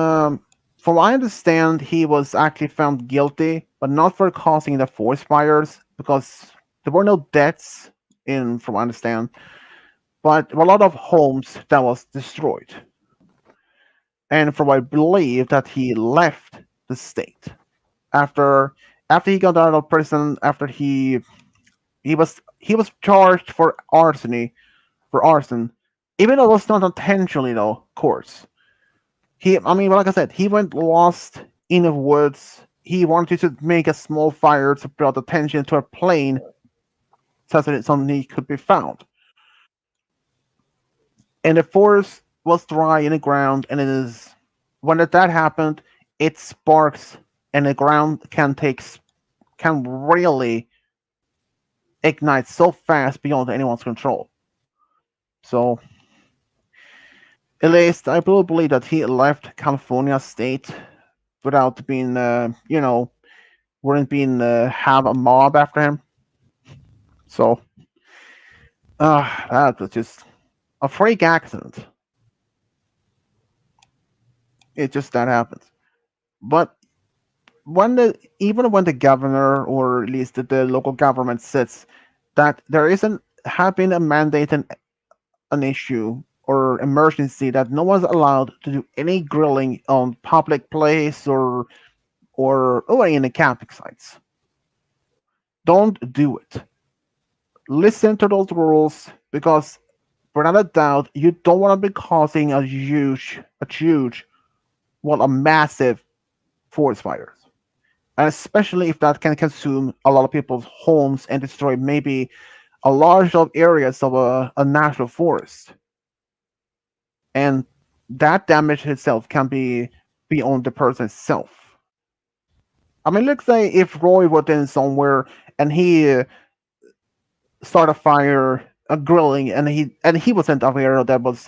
from what I understand, he was actually found guilty, but not for causing the forest fires because there were no deaths in from what I understand, but a lot of homes that was destroyed. And from what I believe that he left the state after he got out of prison after he was charged for arson, even though it was not intentionally though, of course. I mean, like I said, he went lost in the woods. He wanted to make a small fire to draw attention to a plane so that something could be found. And the forest was dry in the ground, and it is when that happened, it sparks, and the ground can really ignite so fast beyond anyone's control. So, at least I believe that he left California state without being, wouldn't being have a mob after him. So, that was just a freak accident. It just that happens. But even when the governor or at least the local government says that there isn't have been a mandate and an issue or emergency that no one's allowed to do any grilling on public place or in the camping sites. Don't do it. Listen to those rules because without a doubt you don't want to be causing a massive forest fires. And especially if that can consume a lot of people's homes and destroy maybe a large of areas of a national forest. And that damage itself can be beyond the person itself. I mean, let's say if Roy was in somewhere and he started a fire, a grilling, and he wasn't aware that was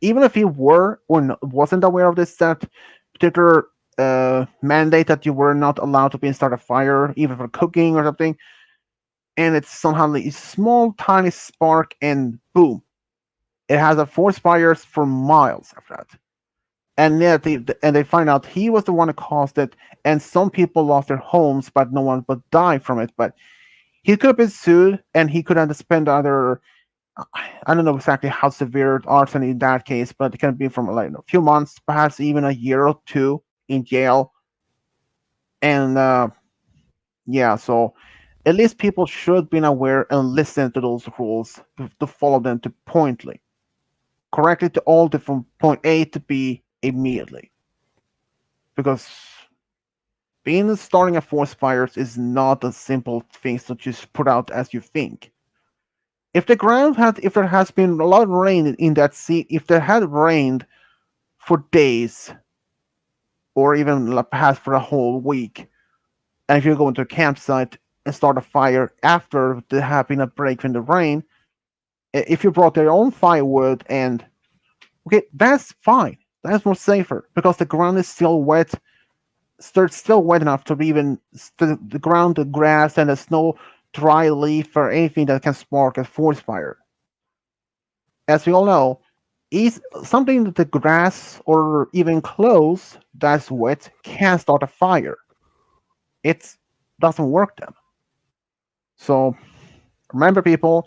even if he were or wasn't aware of this that particular mandate that you were not allowed to be start a fire even for cooking or something, and it's somehow a small tiny spark and boom, it has a forest fires for miles after that. And yet they find out he was the one who caused it, and some people lost their homes, but no one but died from it. But he could have been sued, and he could have to spend other. I don't know exactly how severe arson in that case, but it can be from like a few months, perhaps even a year or two in jail. And yeah, so at least people should be aware and listen to those rules to follow them to pointly, correctly to all the from point A to B immediately. Because being starting a forest fires is not a simple thing to just put out as you think. If there has been a lot of rain in that sea, if there had rained for days or even perhaps for a whole week, and if you go into a campsite and start a fire after there have been a break in the rain, if you brought their own firewood and okay, that's fine. That's more safer because the ground is still wet. Still wet enough to even the ground, the grass, and the snow, dry leaf, or anything that can spark a forest fire. As we all know, is something that the grass or even clothes that's wet can start a fire. It doesn't work then. So remember, people,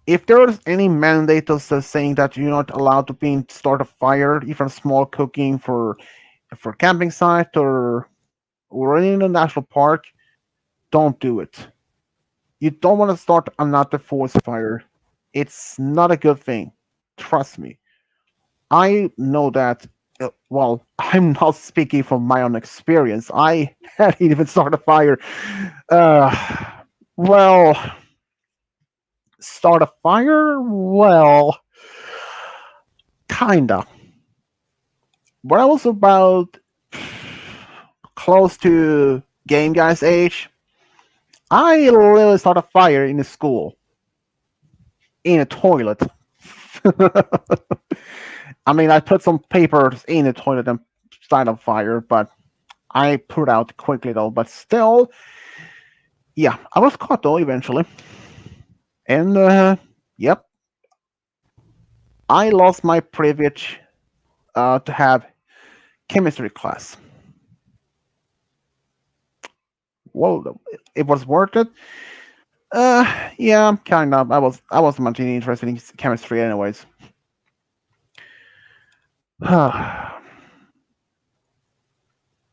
if there is any mandate that says saying that you're not allowed to be start a fire, even small cooking for camping site or in a national park, don't do it. You don't want to start another forest fire. It's not a good thing. Trust me. I know that. Well, I'm not speaking from my own experience. I hadn't even started a fire. Uh, well, start a fire? Well, kinda. When I was about close to game guy's age, I literally started a fire in a school, in a toilet. I mean, I put some papers in the toilet and started a fire, but I put out quickly though, but still, yeah, I was caught though eventually, and yep, I lost my privilege to have chemistry class. Well, it was worth it. Yeah, kind of. I wasn't much interested in chemistry, anyways.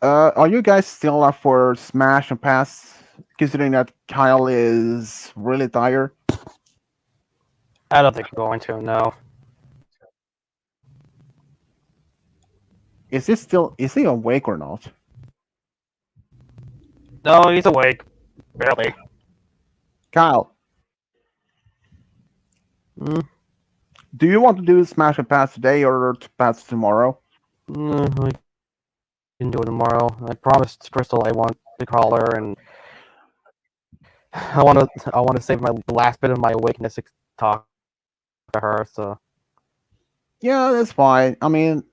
Are you guys still up for Smash and Pass? Considering that Kyle is really tired. I don't think I'm going to. No. Is he awake or not? No, he's awake. Barely. Kyle, Mm, do you want to do Smash and Pass today or to pass tomorrow? I can do it tomorrow. I promised Crystal I want to call her, and I want to save my the last bit of my awakeness to talk to her. So Yeah, that's fine. I mean,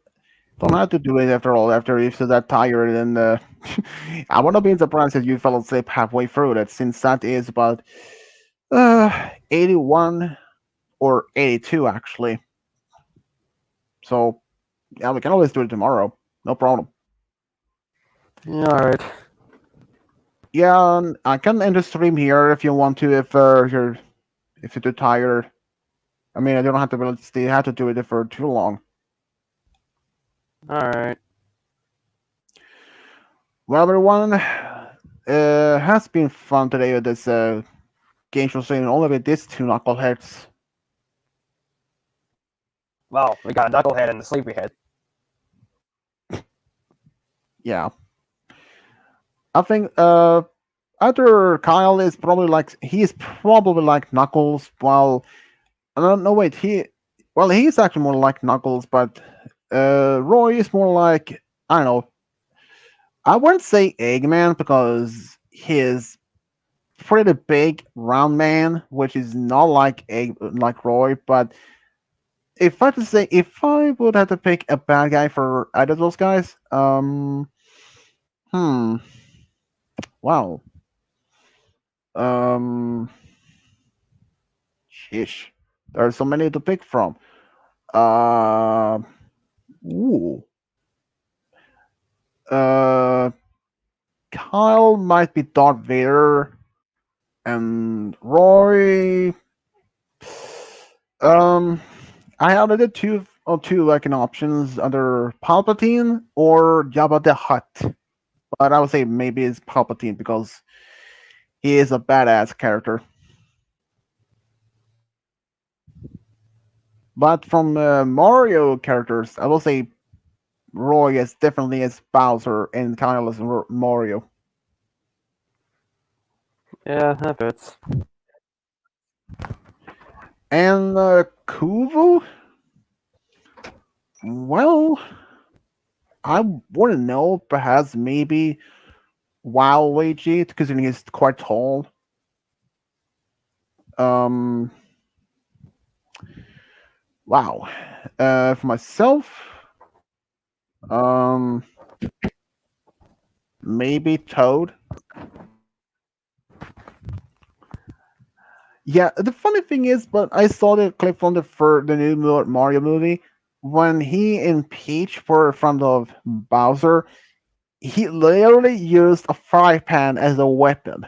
don't have to do it after all. After you're so that tired, and I would not be surprised if you fell asleep halfway through it, since that is about 81 or 82 actually. So yeah, we can always do it tomorrow. No problem. yeah, all right. Yeah, I can end the stream here if you want to. If you're too tired. I mean, I don't have to really stay. Have to do it for too long. All right. Well, everyone, has been fun today with this game show stream. Only with these two knuckleheads. Well, we got a knucklehead and a sleepyhead. Yeah, I think after Kyle is probably like he's probably like Knuckles. While no wait he's actually more like Knuckles, but Roy is more like I don't know. I wouldn't say Eggman because he's pretty big round man, which is not like like Roy. But if I would have to pick a bad guy for either of those guys, hmm, wow, um, sheesh, there are so many to pick from. Uh, ooh, uh, Kyle might be Darth Vader, and Roy. Um, I had either two like an options, either Palpatine or Jabba the Hutt. But I would say maybe it's Palpatine because he is a badass character. But from Mario characters, I will say Roy is definitely as Bowser and Kyle as Mario. Yeah, that fits. And Kuvu, well, I wouldn't know. Perhaps maybe Waluigi, considering he's quite tall. Um, wow. For myself, um, maybe Toad. Yeah, the funny thing is, but I saw the clip from the new Mario movie when he and Peach were in front of Bowser. He literally used a fry pan as a weapon.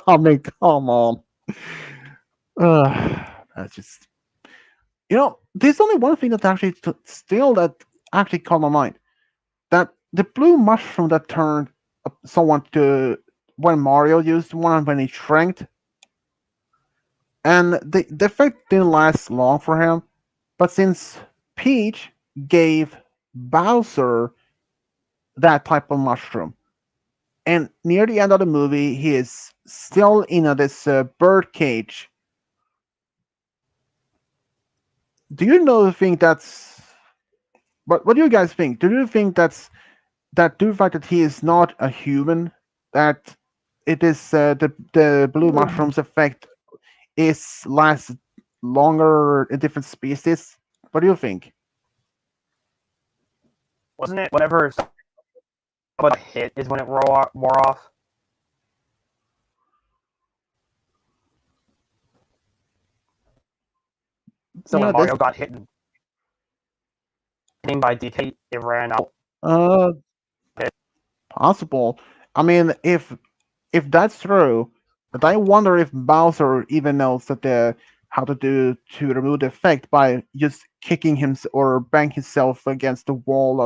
I mean, come on. That's just there's only one thing that actually still that actually caught my mind. That the blue mushroom that turned someone to when Mario used one when he shrank, and the effect didn't last long for him. But since Peach gave Bowser that type of mushroom, and near the end of the movie, he is still in this bird cage. Do you know? Think that's? But what do you guys think? Do you think that due to the fact that he is not a human, that it is the blue mushrooms effect is lasts longer in different species? What do you think? Wasn't it whenever but hit is when it wore off. So Yeah, when this Mario got hit by DK, it ran out. uh possible. I mean, if that's true, but I wonder if Bowser even knows that the how to remove the effect by just kicking him or bang himself against the wall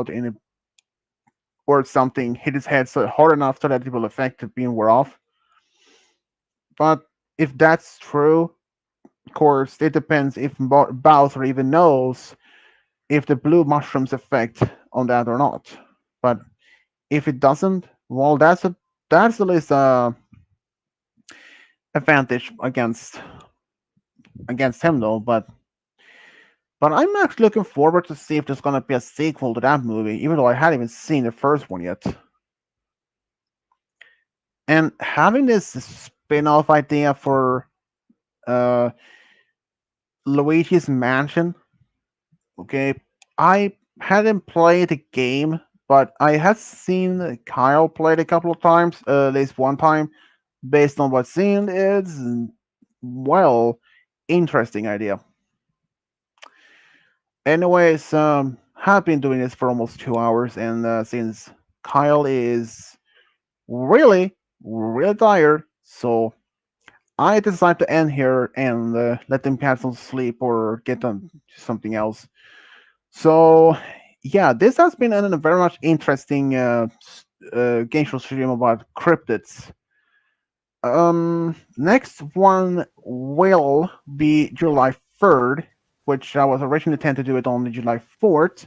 or something, hit his head so hard enough so that it will affect it being wear off. But if that's true, of course, it depends if Bowser even knows if the blue mushrooms effect on that or not. But if it doesn't, well, that's at least a advantage against him though. But I'm actually looking forward to see if there's gonna be a sequel to that movie, even though I hadn't even seen the first one yet. And having this spin-off idea for uh, Luigi's Mansion, okay, I hadn't played the game, but I had seen Kyle play it a couple of times, at least one time. Based on what's seen, it's well interesting idea. Anyways, have been doing this for almost 2 hours, and since Kyle is really tired, so I decided to end here and let them have some sleep or get them something else. So yeah, this has been a very much interesting game show stream about cryptids. Next one will be July 3rd, which I was originally intended to do it on July 4th.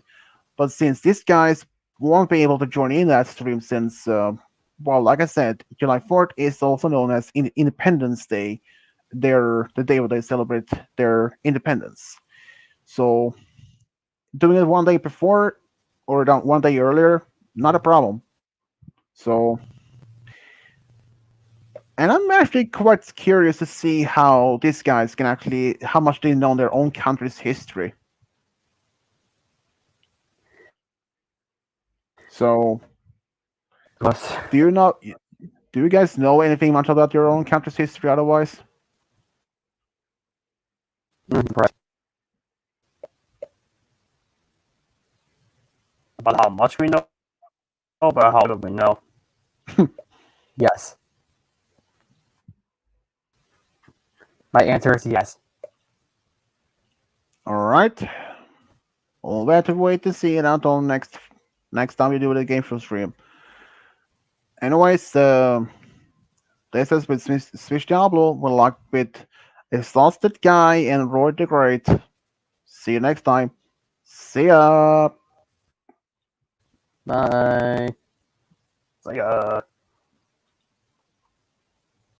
But since these guys won't be able to join in that stream, since, well, like I said, July 4th is also known as Independence Day, the day where they celebrate their independence. So doing it one day before or one day earlier, not a problem. So, and I'm actually quite curious to see how these guys can actually, how much they know their own country's history. So, Plus, do you know? Do you guys know anything much about your own country's history otherwise? right. About how much we know, but how little we know. Yes. My answer is yes. All right. We'll have to wait to see it until next time we do the game show stream. Anyways, this has been Switch Diablo. We're locked with Exhausted Guy and Roy the Great. See you next time. See ya. Bye. See ya.